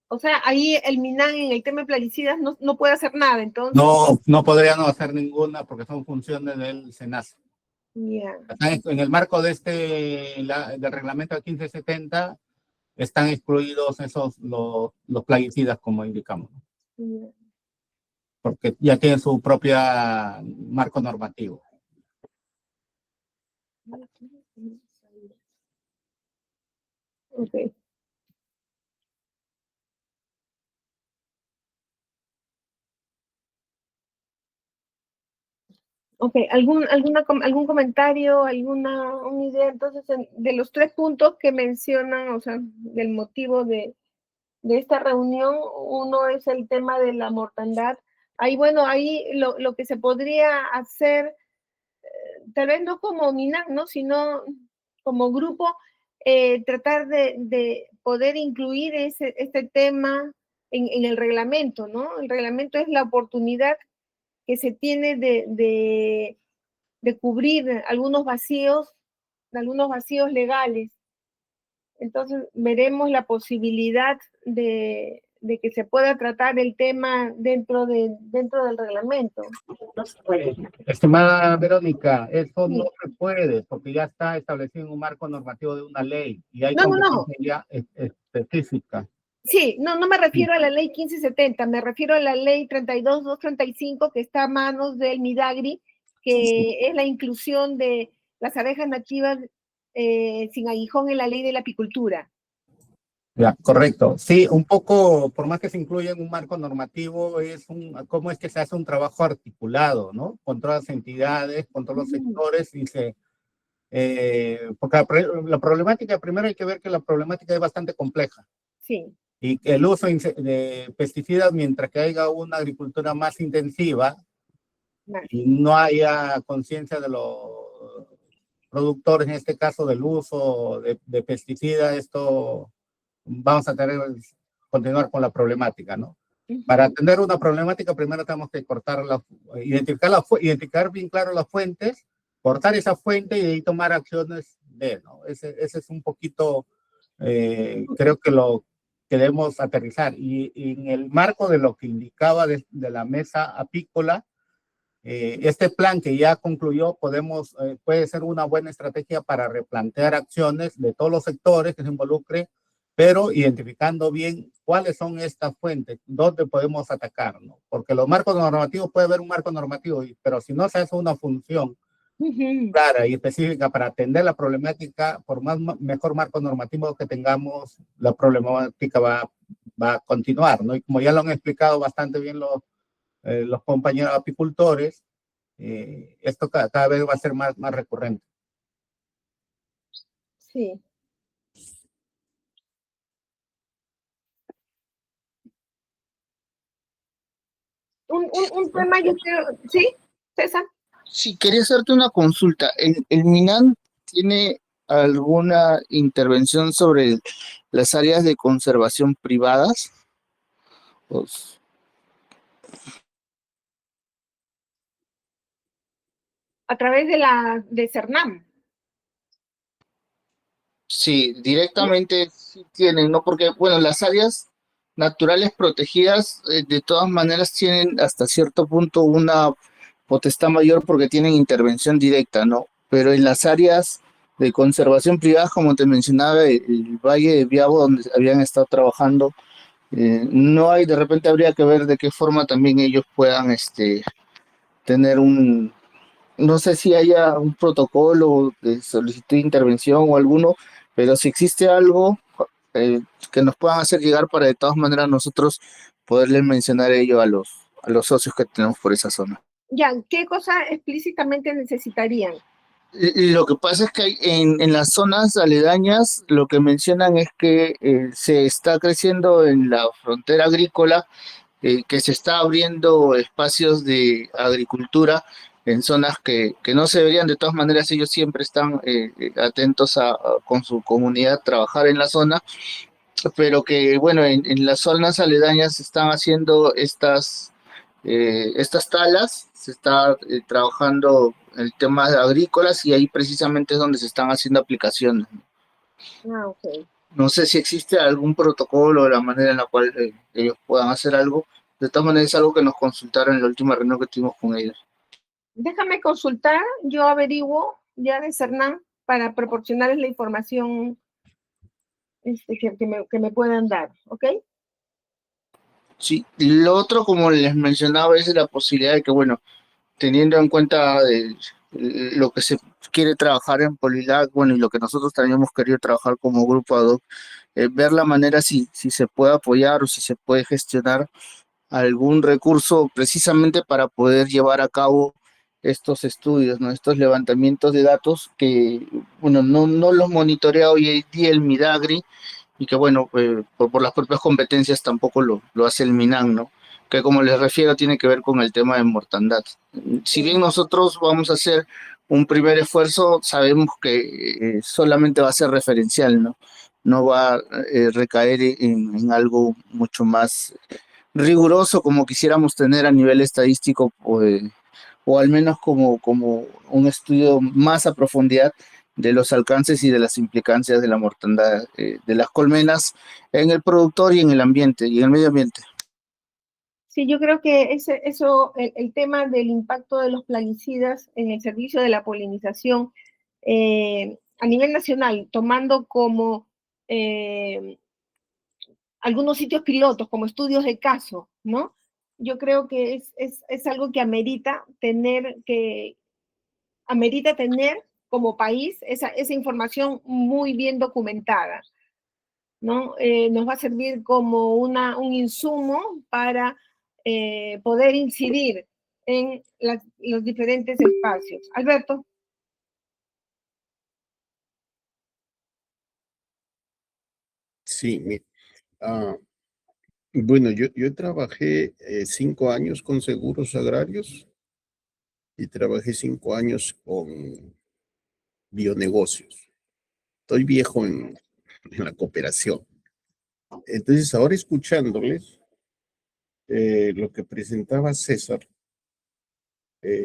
O sea, ahí el MINAN en el tema de plaguicidas no puede hacer nada, entonces. No podrían hacer ninguna porque son funciones del SENASA. Ya. En el marco de del reglamento 1570 están excluidos los plaguicidas, como indicamos, Ya. porque ya tienen su propia marco normativo. Ok. Ok, ¿algún comentario, una idea? Entonces, de los 3 puntos que mencionan, o sea, del motivo de esta reunión, uno es el tema de la mortandad. Ahí, bueno, ahí lo que se podría hacer, tal vez no como MINAC, ¿no? Sino como grupo, tratar de poder incluir este tema en el reglamento, ¿no? El reglamento es la oportunidad que se tiene de cubrir algunos vacíos legales. Entonces, veremos la posibilidad de que se pueda tratar el tema dentro del reglamento. Estimada Verónica, eso Sí. no se puede porque ya está establecido en un marco normativo de una ley y hay No. competencia ya específica. Sí, no me refiero a la ley 1570, me refiero a la ley 32.235 que está a manos del MIDAGRI, que es la inclusión de las abejas nativas sin aguijón en la ley de la apicultura. Ya, correcto. Sí, un poco, por más que se incluya en un marco normativo, cómo es que se hace un trabajo articulado, ¿no? Con todas las entidades, con todos los sectores, porque la problemática, primero hay que ver que la problemática es bastante compleja. Sí. Y que el uso de pesticidas, mientras que haya una agricultura más intensiva y no haya conciencia de los productores, en este caso del uso de pesticidas, esto vamos a continuar con la problemática, ¿no? Para atender una problemática, primero tenemos que identificar bien claro las fuentes, cortar esa fuente y de ahí tomar acciones ¿no? Ese es un poquito, creo que lo que debemos aterrizar. Y en el marco de lo que indicaba de la mesa apícola, este plan que ya concluyó puede ser una buena estrategia para replantear acciones de todos los sectores que se involucren, pero identificando bien cuáles son estas fuentes, dónde podemos atacar, ¿no? Porque los marcos normativos, puede haber un marco normativo, pero si no se hace una función clara y específica para atender la problemática, por mejor marco normativo que tengamos, la problemática va a continuar, ¿no? Y como ya lo han explicado bastante bien los compañeros apicultores, esto cada vez va a ser más recurrente. Sí. Un tema, yo creo, ¿sí, César? Sí, quería hacerte una consulta. El MINAN tiene alguna intervención sobre las áreas de conservación privadas? Pues, A través de CERNAM, sí, ¿no? directamente sí tienen, ¿no? Porque, bueno, las áreas naturales protegidas de todas maneras tienen hasta cierto punto una potestad mayor porque tienen intervención directa, ¿no? Pero en las áreas de conservación privada, como te mencionaba, el Valle de Viabo, donde habían estado trabajando, no hay, de repente habría que ver de qué forma también ellos puedan tener un, no sé si haya un protocolo de solicitud de intervención o alguno, pero si existe algo eh, que nos puedan hacer llegar para de todas maneras nosotros poderles mencionar ello a los socios que tenemos por esa zona. Ya, ¿qué cosa explícitamente necesitarían? Lo que pasa es que en las zonas aledañas lo que mencionan es que se está creciendo en la frontera agrícola, que se está abriendo espacios de agricultura en zonas que no se deberían. De todas maneras, ellos siempre están atentos con su comunidad trabajar en la zona, pero que bueno, en las zonas aledañas se están haciendo estas talas, se está trabajando el tema de agrícolas y ahí precisamente es donde se están haciendo aplicaciones. Ah, ok. No sé si existe algún protocolo o la manera en la cual ellos puedan hacer algo. De todas maneras es algo que nos consultaron en la última reunión que tuvimos con ellos. Déjame consultar, yo averiguo ya de CERNAM para proporcionarles la información que me puedan dar, ¿ok? Sí, lo otro, como les mencionaba, es la posibilidad de que, bueno, teniendo en cuenta lo que se quiere trabajar en Polilac, bueno, y lo que nosotros también hemos querido trabajar como grupo ad hoc, ver la manera si se puede apoyar o si se puede gestionar algún recurso precisamente para poder llevar a cabo estos estudios, ¿no? Estos levantamientos de datos que, bueno, no los monitorea hoy en día el Midagri y que, bueno, por las propias competencias tampoco lo hace el MINAN, ¿no? Que como les refiero tiene que ver con el tema de mortandad. Si bien nosotros vamos a hacer un primer esfuerzo, sabemos que solamente va a ser referencial, ¿no? No va a recaer en algo mucho más riguroso como quisiéramos tener a nivel estadístico o al menos como un estudio más a profundidad de los alcances y de las implicancias de la mortandad de las colmenas en el productor y en el ambiente y en el medio ambiente. Sí, yo creo que el tema del impacto de los plaguicidas en el servicio de la polinización a nivel nacional, tomando como algunos sitios pilotos, como estudios de caso, ¿no? Yo creo que es algo que amerita tener como país esa información muy bien documentada, ¿no? Nos va a servir como un insumo para poder incidir en los diferentes espacios. Alberto. Sí, bueno, yo trabajé 5 años con seguros agrarios y trabajé 5 años con bionegocios. Estoy viejo en la cooperación. Entonces, ahora escuchándoles lo que presentaba César,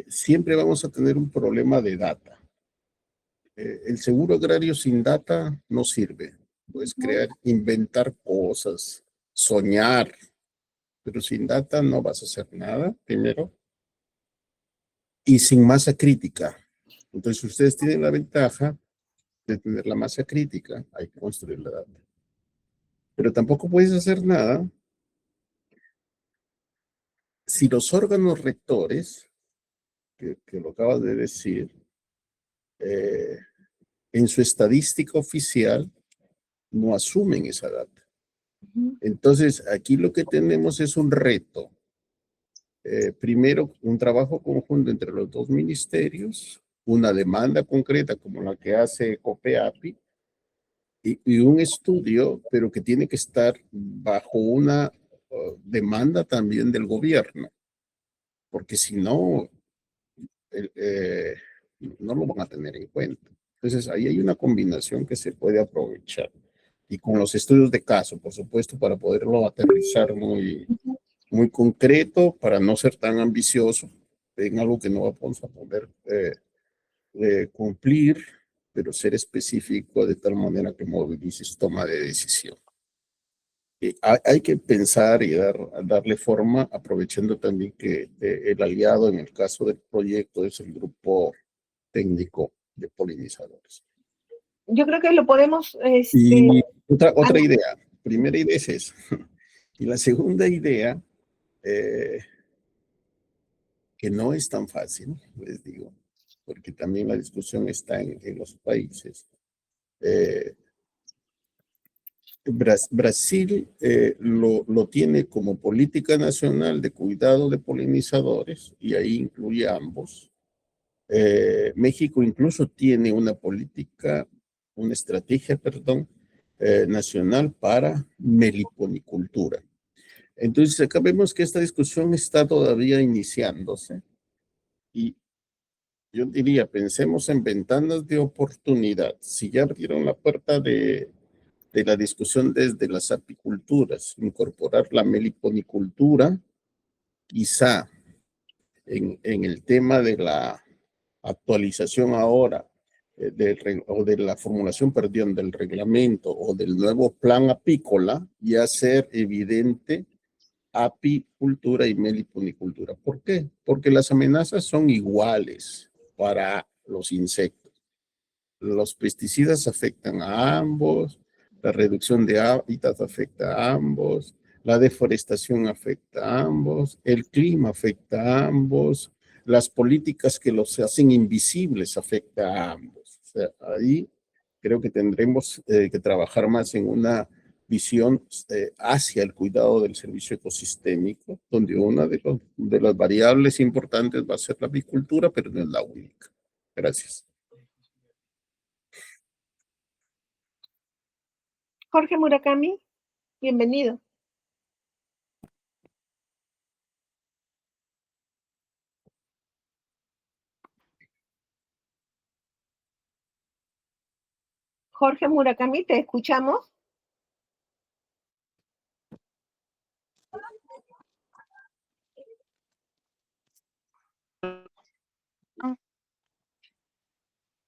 siempre vamos a tener un problema de data. El seguro agrario sin data no sirve. Puedes crear, inventar cosas, soñar, pero sin data no vas a hacer nada, primero, y sin masa crítica. Entonces, ustedes tienen la ventaja de tener la masa crítica, hay que construir la data. Pero tampoco puedes hacer nada si los órganos rectores, que lo acabas de decir, en su estadística oficial no asumen esa data. Entonces, aquí lo que tenemos es un reto. Primero, un trabajo conjunto entre los dos ministerios, una demanda concreta como la que hace COPEAPI y un estudio, pero que tiene que estar bajo una demanda también del gobierno, porque si no, no lo van a tener en cuenta. Entonces, ahí hay una combinación que se puede aprovechar. Y con los estudios de caso, por supuesto, para poderlo aterrizar muy concreto, para no ser tan ambicioso en algo que no vamos a poder cumplir, pero ser específico de tal manera que movilices toma de decisión. Hay que pensar y darle forma, aprovechando también que el aliado en el caso del proyecto es el grupo técnico de polinizadores. Yo creo que lo podemos... Y otra idea, primera idea es eso. Y la segunda idea, que no es tan fácil, les digo, porque también la discusión está en los países. Brasil lo tiene como política nacional de cuidado de polinizadores y ahí incluye a ambos. México incluso tiene una política, una estrategia, perdón, nacional para meliponicultura. Entonces, acá vemos que esta discusión está todavía iniciándose y yo diría, pensemos en ventanas de oportunidad. Si ya abrieron la puerta de la discusión desde las apiculturas, incorporar la meliponicultura, quizá en el tema de la actualización ahora o de la formulación, perdón, del reglamento o del nuevo plan apícola, ya ser evidente apicultura y meliponicultura. ¿Por qué? Porque las amenazas son iguales para los insectos. Los pesticidas afectan a ambos, la reducción de hábitat afecta a ambos, la deforestación afecta a ambos, el clima afecta a ambos, las políticas que los hacen invisibles afecta a ambos. O sea, ahí creo que tendremos que trabajar más en una visión hacia el cuidado del servicio ecosistémico, donde una de las variables importantes va a ser la apicultura, pero no es la única. Gracias. Jorge Murakami, bienvenido. Jorge Murakami, te escuchamos.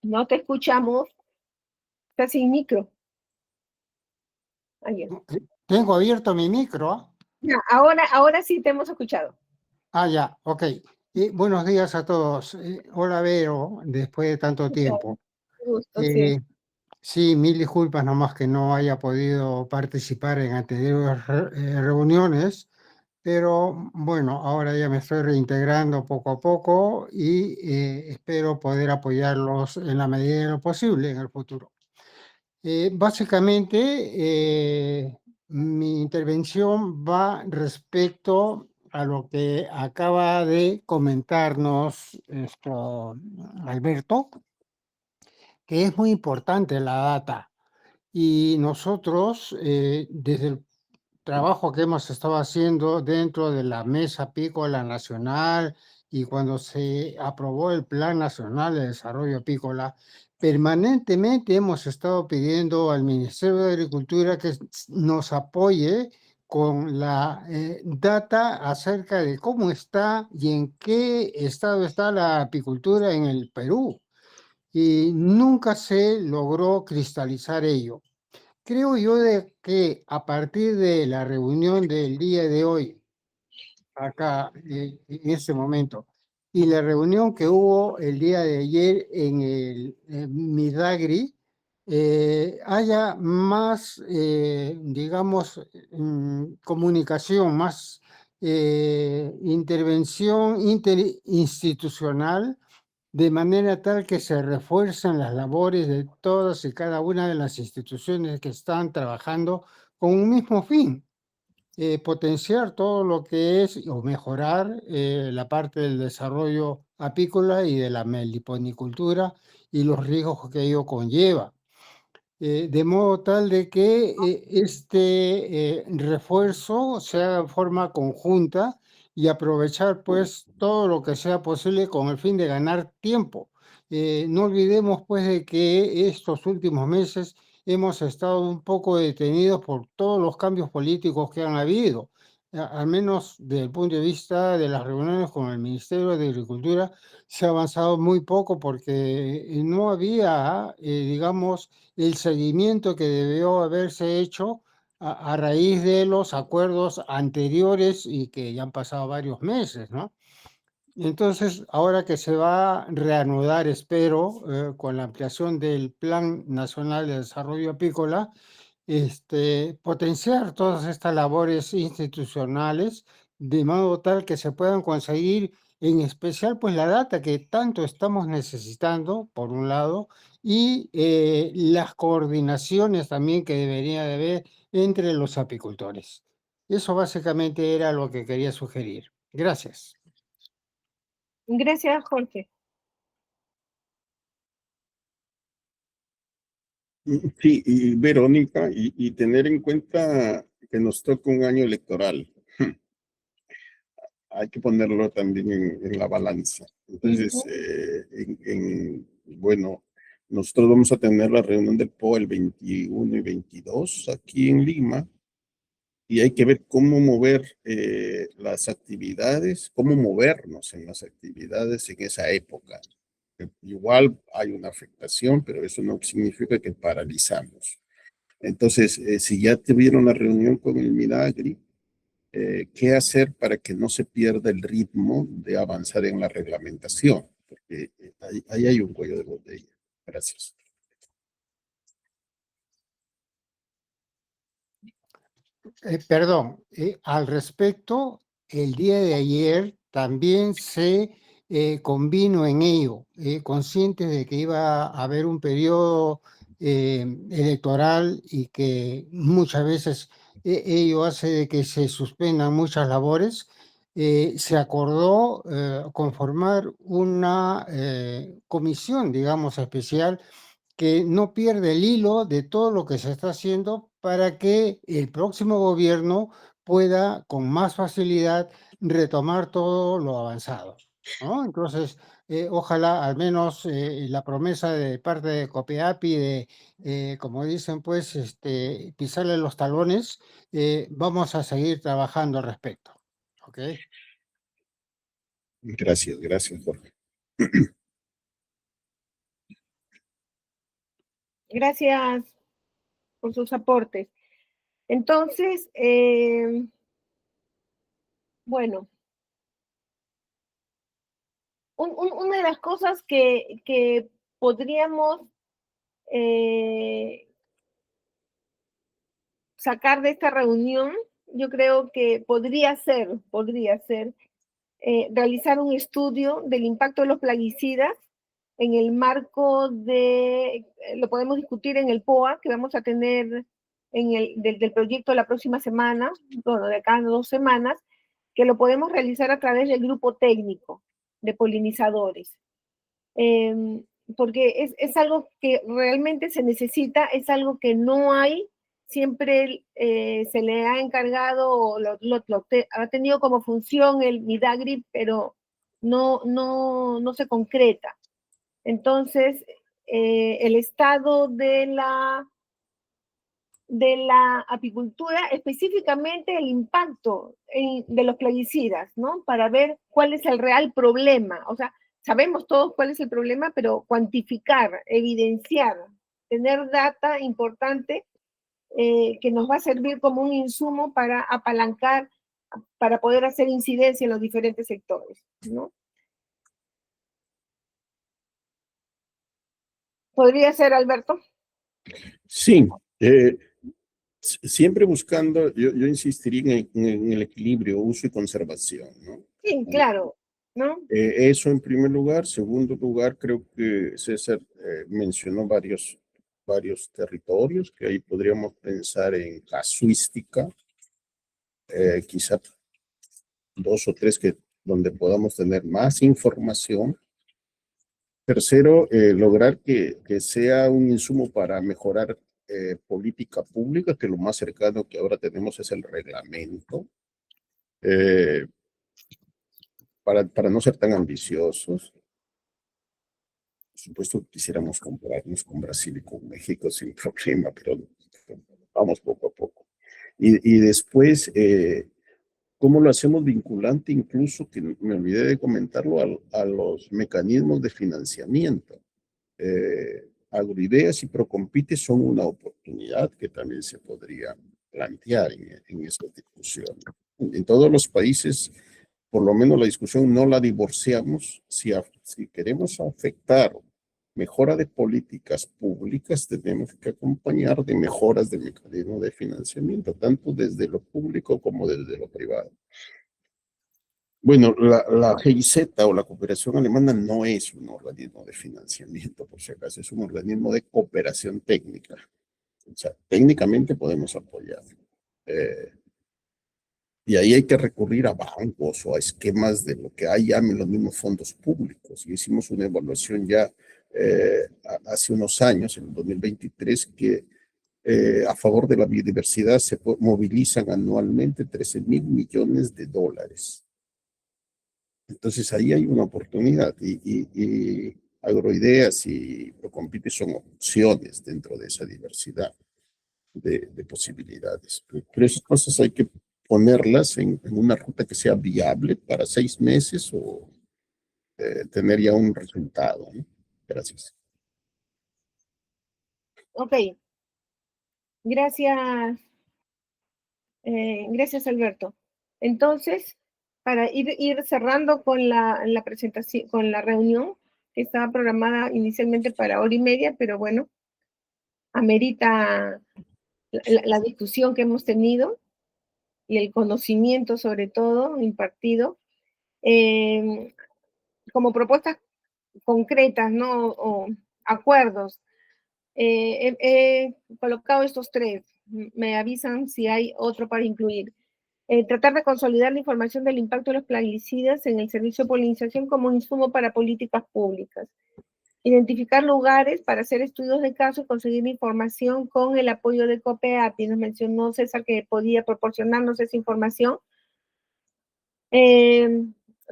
No te escuchamos. Estás sin micro. Ahí. Tengo abierto mi micro. Ya, ahora sí te hemos escuchado. Ya, ok. Buenos días a todos. Hola, Vero, después de tanto tiempo. Gusto, sí. Sí, mil disculpas nomás que no haya podido participar en anteriores reuniones, pero bueno, ahora ya me estoy reintegrando poco a poco y espero poder apoyarlos en la medida de lo posible en el futuro. Básicamente, mi intervención va respecto a lo que acaba de comentarnos Alberto, que es muy importante la data. Y nosotros, desde el trabajo que hemos estado haciendo dentro de la Mesa Apícola Nacional y cuando se aprobó el Plan Nacional de Desarrollo Apícola, permanentemente hemos estado pidiendo al Ministerio de Agricultura que nos apoye con la data acerca de cómo está y en qué estado está la apicultura en el Perú. Y nunca se logró cristalizar ello. Creo yo de que a partir de la reunión del día de hoy, acá en este momento, y la reunión que hubo el día de ayer en el Midagri, haya más, digamos, comunicación, más intervención interinstitucional, de manera tal que se refuercen las labores de todas y cada una de las instituciones que están trabajando con un mismo fin, potenciar todo lo que es o mejorar la parte del desarrollo apícola y de la meliponicultura y los riesgos que ello conlleva. De modo tal de que este refuerzo sea de forma conjunta y aprovechar pues todo lo que sea posible con el fin de ganar tiempo No olvidemos pues de que estos últimos meses hemos estado un poco detenidos por todos los cambios políticos que han habido. Al menos desde el punto de vista de las reuniones con el Ministerio de Agricultura, se ha avanzado muy poco porque no había, digamos, el seguimiento que debió haberse hecho a raíz de los acuerdos anteriores y que ya han pasado varios meses, ¿no? Entonces, ahora que se va a reanudar, espero, con la ampliación del Plan Nacional de Desarrollo Apícola, potenciar todas estas labores institucionales de modo tal que se puedan conseguir, en especial, pues la data que tanto estamos necesitando, por un lado, y las coordinaciones también que debería de haber entre los apicultores. Eso básicamente era lo que quería sugerir. Gracias. Gracias, Jorge. Sí, y Verónica, y tener en cuenta que nos toca un año electoral. Hay que ponerlo también en la balanza. Entonces, bueno, nosotros vamos a tener la reunión del POA el 21 y 22 aquí en Lima, y hay que ver cómo mover las actividades, cómo movernos en las actividades en esa época. Igual hay una afectación, pero eso no significa que paralizamos. Entonces, si ya tuvieron la reunión con el Midagri, ¿qué hacer para que no se pierda el ritmo de avanzar en la reglamentación? Porque ahí hay un cuello de botella. Gracias. Perdón, al respecto, el día de ayer también se convino en ello, conscientes de que iba a haber un periodo electoral y que muchas veces ello hace de que se suspendan muchas labores. Se acordó conformar una comisión, digamos, especial que no pierde el hilo de todo lo que se está haciendo para que el próximo gobierno pueda con más facilidad retomar todo lo avanzado, ¿no? Entonces, ojalá al menos la promesa de parte de COPEAPI de, como dicen, pues, pisarle los talones, vamos a seguir trabajando al respecto, ¿ok? Gracias, gracias, Jorge. Gracias por sus aportes. Entonces, bueno, una de las cosas que podríamos sacar de esta reunión, yo creo que podría ser realizar un estudio del impacto de los plaguicidas en el marco de, lo podemos discutir en el POA, que vamos a tener del proyecto la próxima semana, bueno, de acá a 2 semanas, que lo podemos realizar a través del grupo técnico de polinizadores. Porque es algo que realmente se necesita, es algo que no hay, siempre se le ha encargado, o ha tenido como función el Midagri, pero no se concreta. Entonces, el estado de la apicultura, específicamente el impacto de los plaguicidas, ¿no? Para ver cuál es el real problema. O sea, sabemos todos cuál es el problema, pero cuantificar, evidenciar, tener data importante que nos va a servir como un insumo para apalancar, para poder hacer incidencia en los diferentes sectores, ¿no? ¿Podría ser, Alberto? Sí, siempre buscando, yo insistiría en el equilibrio, uso y conservación, ¿no? Sí, claro, ¿no? Eso en primer lugar. Segundo lugar, creo que César mencionó varios territorios que ahí podríamos pensar en casuística, quizá 2 o 3 donde podamos tener más información. Tercero, lograr que sea un insumo para mejorar política pública, que lo más cercano que ahora tenemos es el reglamento, para no ser tan ambiciosos. por supuesto, quisiéramos compararnos con Brasil y con México sin problema, pero vamos poco a poco. Y después, ¿cómo lo hacemos vinculante? Incluso, que me olvidé de comentarlo, a los mecanismos de financiamiento. Agroideas y Procompite son una oportunidad que también se podría plantear en esta discusión. En todos los países, por lo menos la discusión no la divorciamos. Si queremos afectar mejora de políticas públicas, tenemos que acompañar de mejoras de mecanismos de financiamiento, tanto desde lo público como desde lo privado. Bueno, la GIZ o la cooperación alemana no es un organismo de financiamiento, por si acaso, es un organismo de cooperación técnica. O sea, técnicamente podemos apoyar. Y ahí hay que recurrir a bancos o a esquemas de lo que hay ya en los mismos fondos públicos. Y hicimos una evaluación ya hace unos años, en el 2023, que a favor de la biodiversidad se movilizan anualmente 13.000 millones de dólares. Entonces ahí hay una oportunidad y Agroideas y Procompite son opciones dentro de esa diversidad de posibilidades. Pero esas cosas hay que ponerlas en una ruta que sea viable para 6 meses o tener ya un resultado, ¿no? Gracias. Ok, gracias, gracias Alberto. Entonces, para ir cerrando con la presentación, con la reunión que estaba programada inicialmente para 1h30, pero bueno, amerita la discusión que hemos tenido y el conocimiento sobre todo impartido, como propuestas concretas, ¿no? O acuerdos. He colocado estos 3. Me avisan si hay otro para incluir. Tratar de consolidar la información del impacto de los plaguicidas en el servicio de polinización como insumo para políticas públicas. Identificar lugares para hacer estudios de caso y conseguir información con el apoyo de COPEAPI. Nos mencionó César que podía proporcionarnos esa información.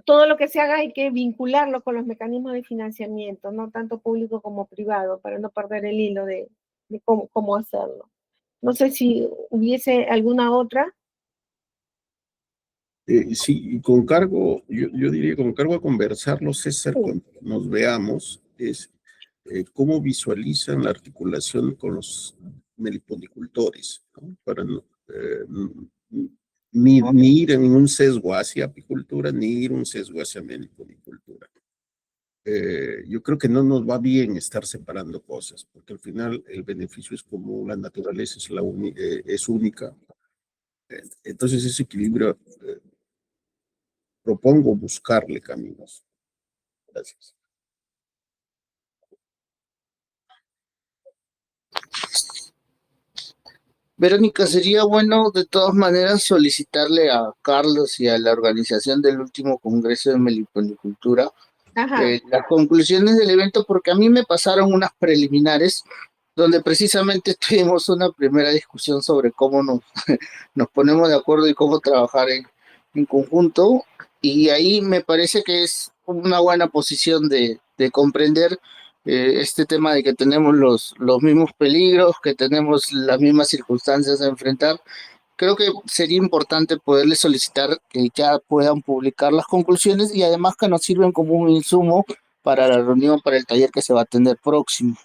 Todo lo que se haga hay que vincularlo con los mecanismos de financiamiento, no tanto público como privado, para no perder el hilo de cómo hacerlo. No sé si hubiese alguna otra. Sí, con cargo, yo diría con cargo a conversarlo, César, cuando nos veamos, es cómo visualizan la articulación con los meliponicultores, ¿no? Para ni ir en un sesgo hacia apicultura, ni ir un sesgo hacia meliponicultura. Yo creo que no nos va bien estar separando cosas, porque al final el beneficio es común, la naturaleza es única. Entonces ese equilibrio propongo buscarle caminos. Gracias. Verónica, sería bueno de todas maneras solicitarle a Carlos y a la organización del último Congreso de Meliponicultura las conclusiones del evento, porque a mí me pasaron unas preliminares donde precisamente tuvimos una primera discusión sobre cómo nos ponemos de acuerdo y cómo trabajar en conjunto, y ahí me parece que es una buena posición de comprender este tema de que tenemos los mismos peligros, que tenemos las mismas circunstancias a enfrentar. Creo que sería importante poderles solicitar que ya puedan publicar las conclusiones y además que nos sirven como un insumo para la reunión, para el taller que se va a tener próximo.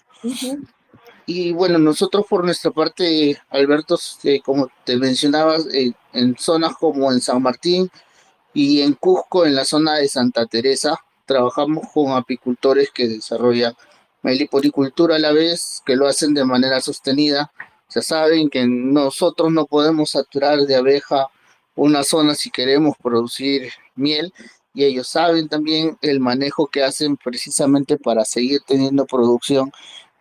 Y bueno, nosotros por nuestra parte, Alberto, como te mencionabas, en zonas como en San Martín y en Cusco, en la zona de Santa Teresa, trabajamos con apicultores que desarrollan meliponicultura a la vez, que lo hacen de manera sostenida. Ya saben que nosotros no podemos saturar de abeja una zona si queremos producir miel, y ellos saben también el manejo que hacen precisamente para seguir teniendo producción.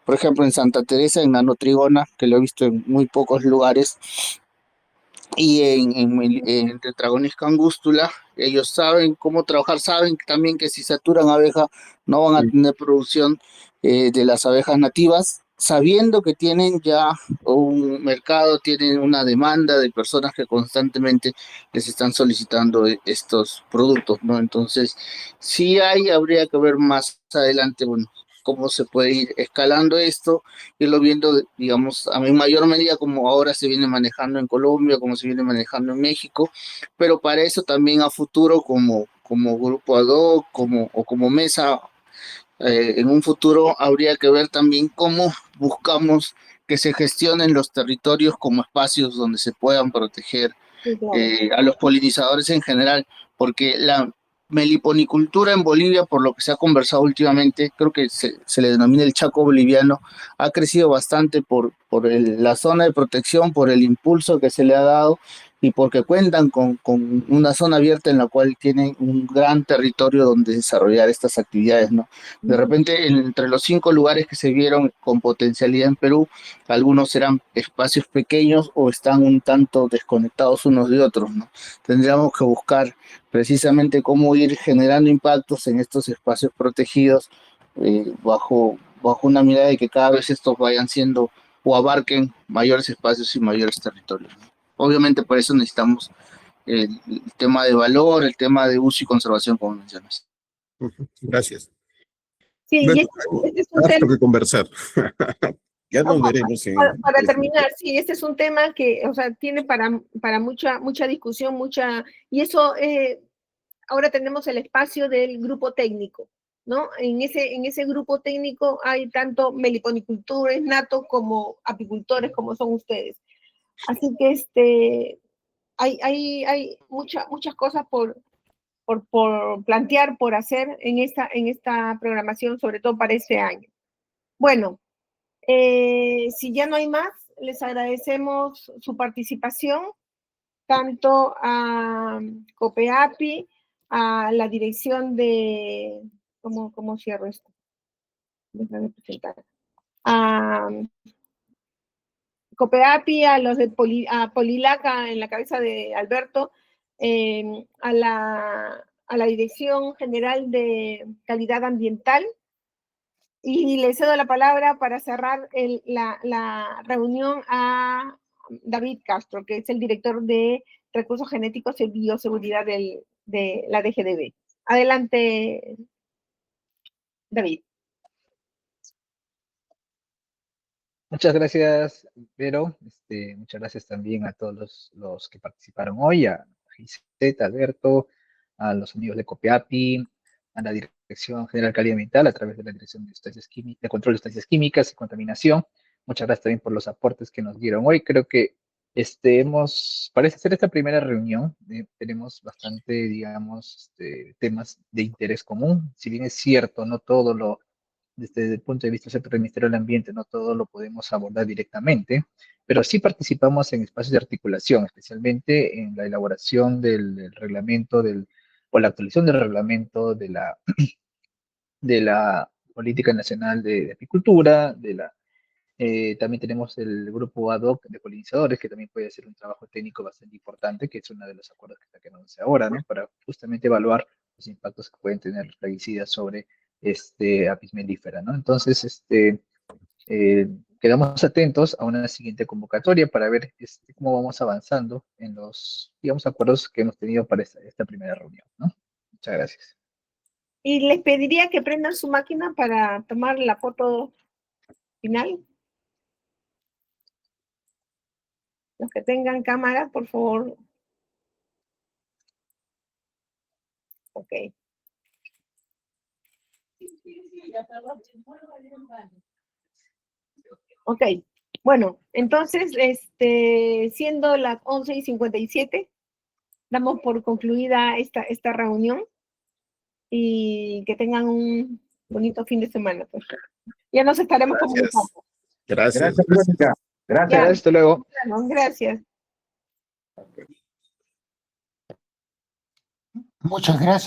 Por ejemplo, en Santa Teresa, en Nanotrigona, que lo he visto en muy pocos lugares, y en Tetragonisca angustula, ellos saben cómo trabajar, saben también que si saturan abeja no van a tener producción de las abejas nativas, sabiendo que tienen ya un mercado, tienen una demanda de personas que constantemente les están solicitando estos productos, ¿no? Entonces, sí habría que ver más adelante, bueno, cómo se puede ir escalando esto, irlo viendo, digamos, a mayor medida como ahora se viene manejando en Colombia, como se viene manejando en México, pero para eso también a futuro como grupo ad hoc, como mesa, en un futuro habría que ver también cómo buscamos que se gestionen los territorios como espacios donde se puedan proteger Sí, claro. a los polinizadores en general, porque la meliponicultura en Bolivia, por lo que se ha conversado últimamente, creo que se le denomina el Chaco boliviano, ha crecido bastante por la zona de protección, por el impulso que se le ha dado y porque cuentan con una zona abierta en la cual tienen un gran territorio donde desarrollar estas actividades, ¿no? De repente, entre los 5 lugares que se vieron con potencialidad en Perú, algunos eran espacios pequeños o están un tanto desconectados unos de otros, ¿no? Tendríamos que buscar precisamente cómo ir generando impactos en estos espacios protegidos bajo una mirada de que cada vez estos vayan siendo o abarquen mayores espacios y mayores territorios, ¿no? Obviamente por eso necesitamos el tema de valor, el tema de uso y conservación, como mencionas. Gracias. Sí, Bueno, este es un harto tema, que conversar. Ya nos veremos en... para terminar, sí, este es un tema que, o sea, tiene para mucha discusión, y eso, ahora tenemos el espacio del grupo técnico, ¿no? En ese grupo técnico hay tanto meliponicultores natos como apicultores, como son ustedes. Así que hay muchas cosas por plantear, por hacer en esta programación, sobre todo para este año. Bueno, si ya no hay más, les agradecemos su participación, tanto a COPEAPI, a la dirección de, ¿cómo cierro esto? Déjame presentar. A COPEAPI, a los de a Polilaca en la cabeza de Alberto, a la Dirección General de Calidad Ambiental, y le cedo la palabra para cerrar la reunión a David Castro, que es el director de Recursos Genéticos y Bioseguridad de la DGDB. Adelante, David. Muchas gracias, Vero. Muchas gracias también a todos los que participaron hoy, a Gisette, a Alberto, a los amigos de COPEAPI, a la Dirección General de Calidad Ambiental a través de la Dirección de Control de Sustancias Químicas y Contaminación. Muchas gracias también por los aportes que nos dieron hoy. Creo que parece ser esta primera reunión, tenemos bastante, digamos, temas de interés común. Si bien es cierto, no todo desde el punto de vista del Ministerio del Ambiente, no todo lo podemos abordar directamente, pero sí participamos en espacios de articulación, especialmente en la elaboración del reglamento o la actualización del reglamento de la Política Nacional de Apicultura, también tenemos el grupo ad hoc de polinizadores, que también puede hacer un trabajo técnico bastante importante, que es uno de los acuerdos que está quedándose ahora, ¿no? Para justamente evaluar los impactos que pueden tener los plaguicidas sobre Apis mellifera, ¿no? Entonces, quedamos atentos a una siguiente convocatoria para ver cómo vamos avanzando en los, digamos, acuerdos que hemos tenido para esta primera reunión, ¿no? Muchas gracias. Y les pediría que prendan su máquina para tomar la foto final. Los que tengan cámara, por favor. Ok. Ok. Bueno, entonces, siendo las 11:57, damos por concluida esta reunión y que tengan un bonito fin de semana. Pues. Ya nos estaremos comunicando. Gracias. Gracias, Verónica. Gracias, hasta luego. Gracias. Muchas gracias.